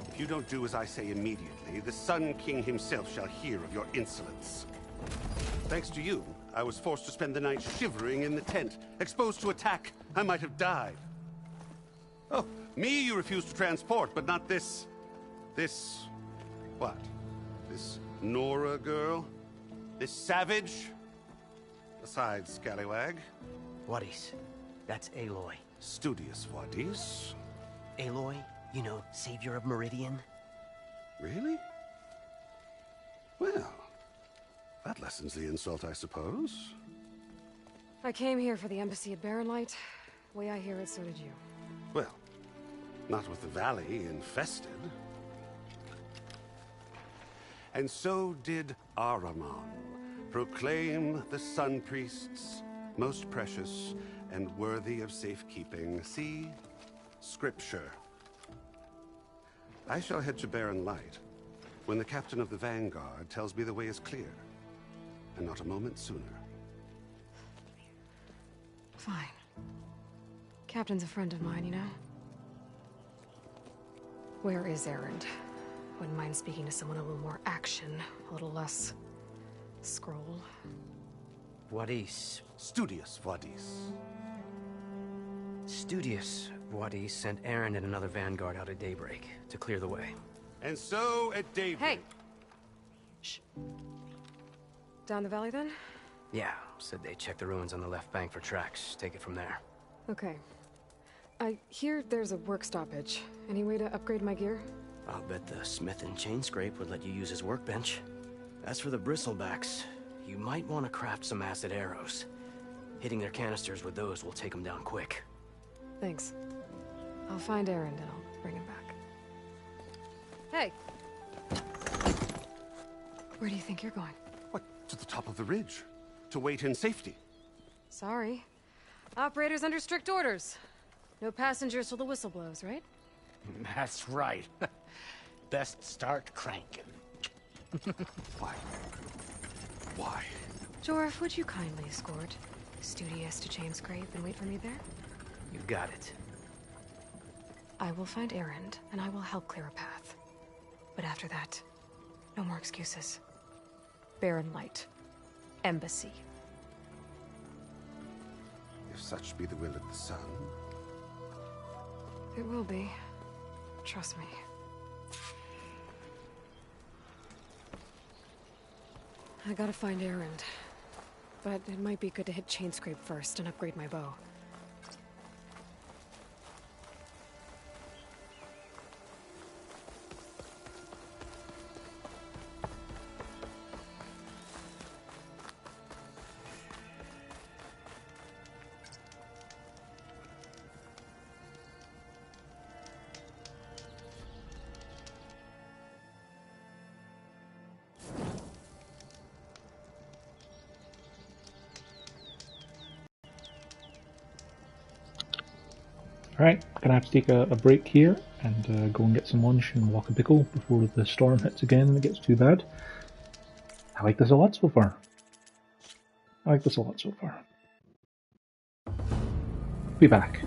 If you don't do as I say immediately, the Sun King himself shall hear of your insolence. Thanks to you, I was forced to spend the night shivering in the tent. Exposed to attack, I might have died. Oh, me you refuse to transport, but not this... what? This Nora girl? This savage? Besides, scallywag. Wadis. That's Aloy. Studious Wadis. Aloy, you know, savior of Meridian. Really? Well, that lessens the insult, I suppose. I came here for the embassy at Barren Light. Way I hear it, so did you. Well, not with the valley infested. And so did Ahriman, proclaim the Sun Priests most precious and worthy of safekeeping. See? Scripture. I shall head to Barren Light when the captain of the Vanguard tells me the way is clear, and not a moment sooner. Fine. Captain's a friend of mine, you know? Where is Erend? Wouldn't mind speaking to someone a little more action, a little less... scroll. Wadis. Studious Wadis. Studious Wadis sent Erend and another Vanguard out at daybreak to clear the way. And so at daybreak... Hey! Shh. Down the valley, then? Yeah, said they checked the ruins on the left bank for tracks. Take it from there. Okay. I hear there's a work stoppage. Any way to upgrade my gear? I'll bet the smith in Chainscrape would let you use his workbench. As for the Bristlebacks, you might want to craft some acid arrows. Hitting their canisters with those will take them down quick. Thanks. I'll find Erend and I'll bring him back. Hey! Where do you think you're going? What? To the top of the ridge. To wait in safety. Sorry. Operators under strict orders. No passengers till the whistle blows, right? That's right. Best start cranking. Why? Why? Jorf, would you kindly escort Studious to Chainscrape and wait for me there? You got it. I will find Erend, and I will help clear a path. But after that, no more excuses. Barren Light. Embassy. If such be the will of the sun. It will be. Trust me. I gotta find Erend. But it might be good to hit Chainscrape first and upgrade my bow. Alright, gonna have to take a break here and go and get some lunch and walk a pickle before the storm hits again and it gets too bad. I like this a lot so far. Be back.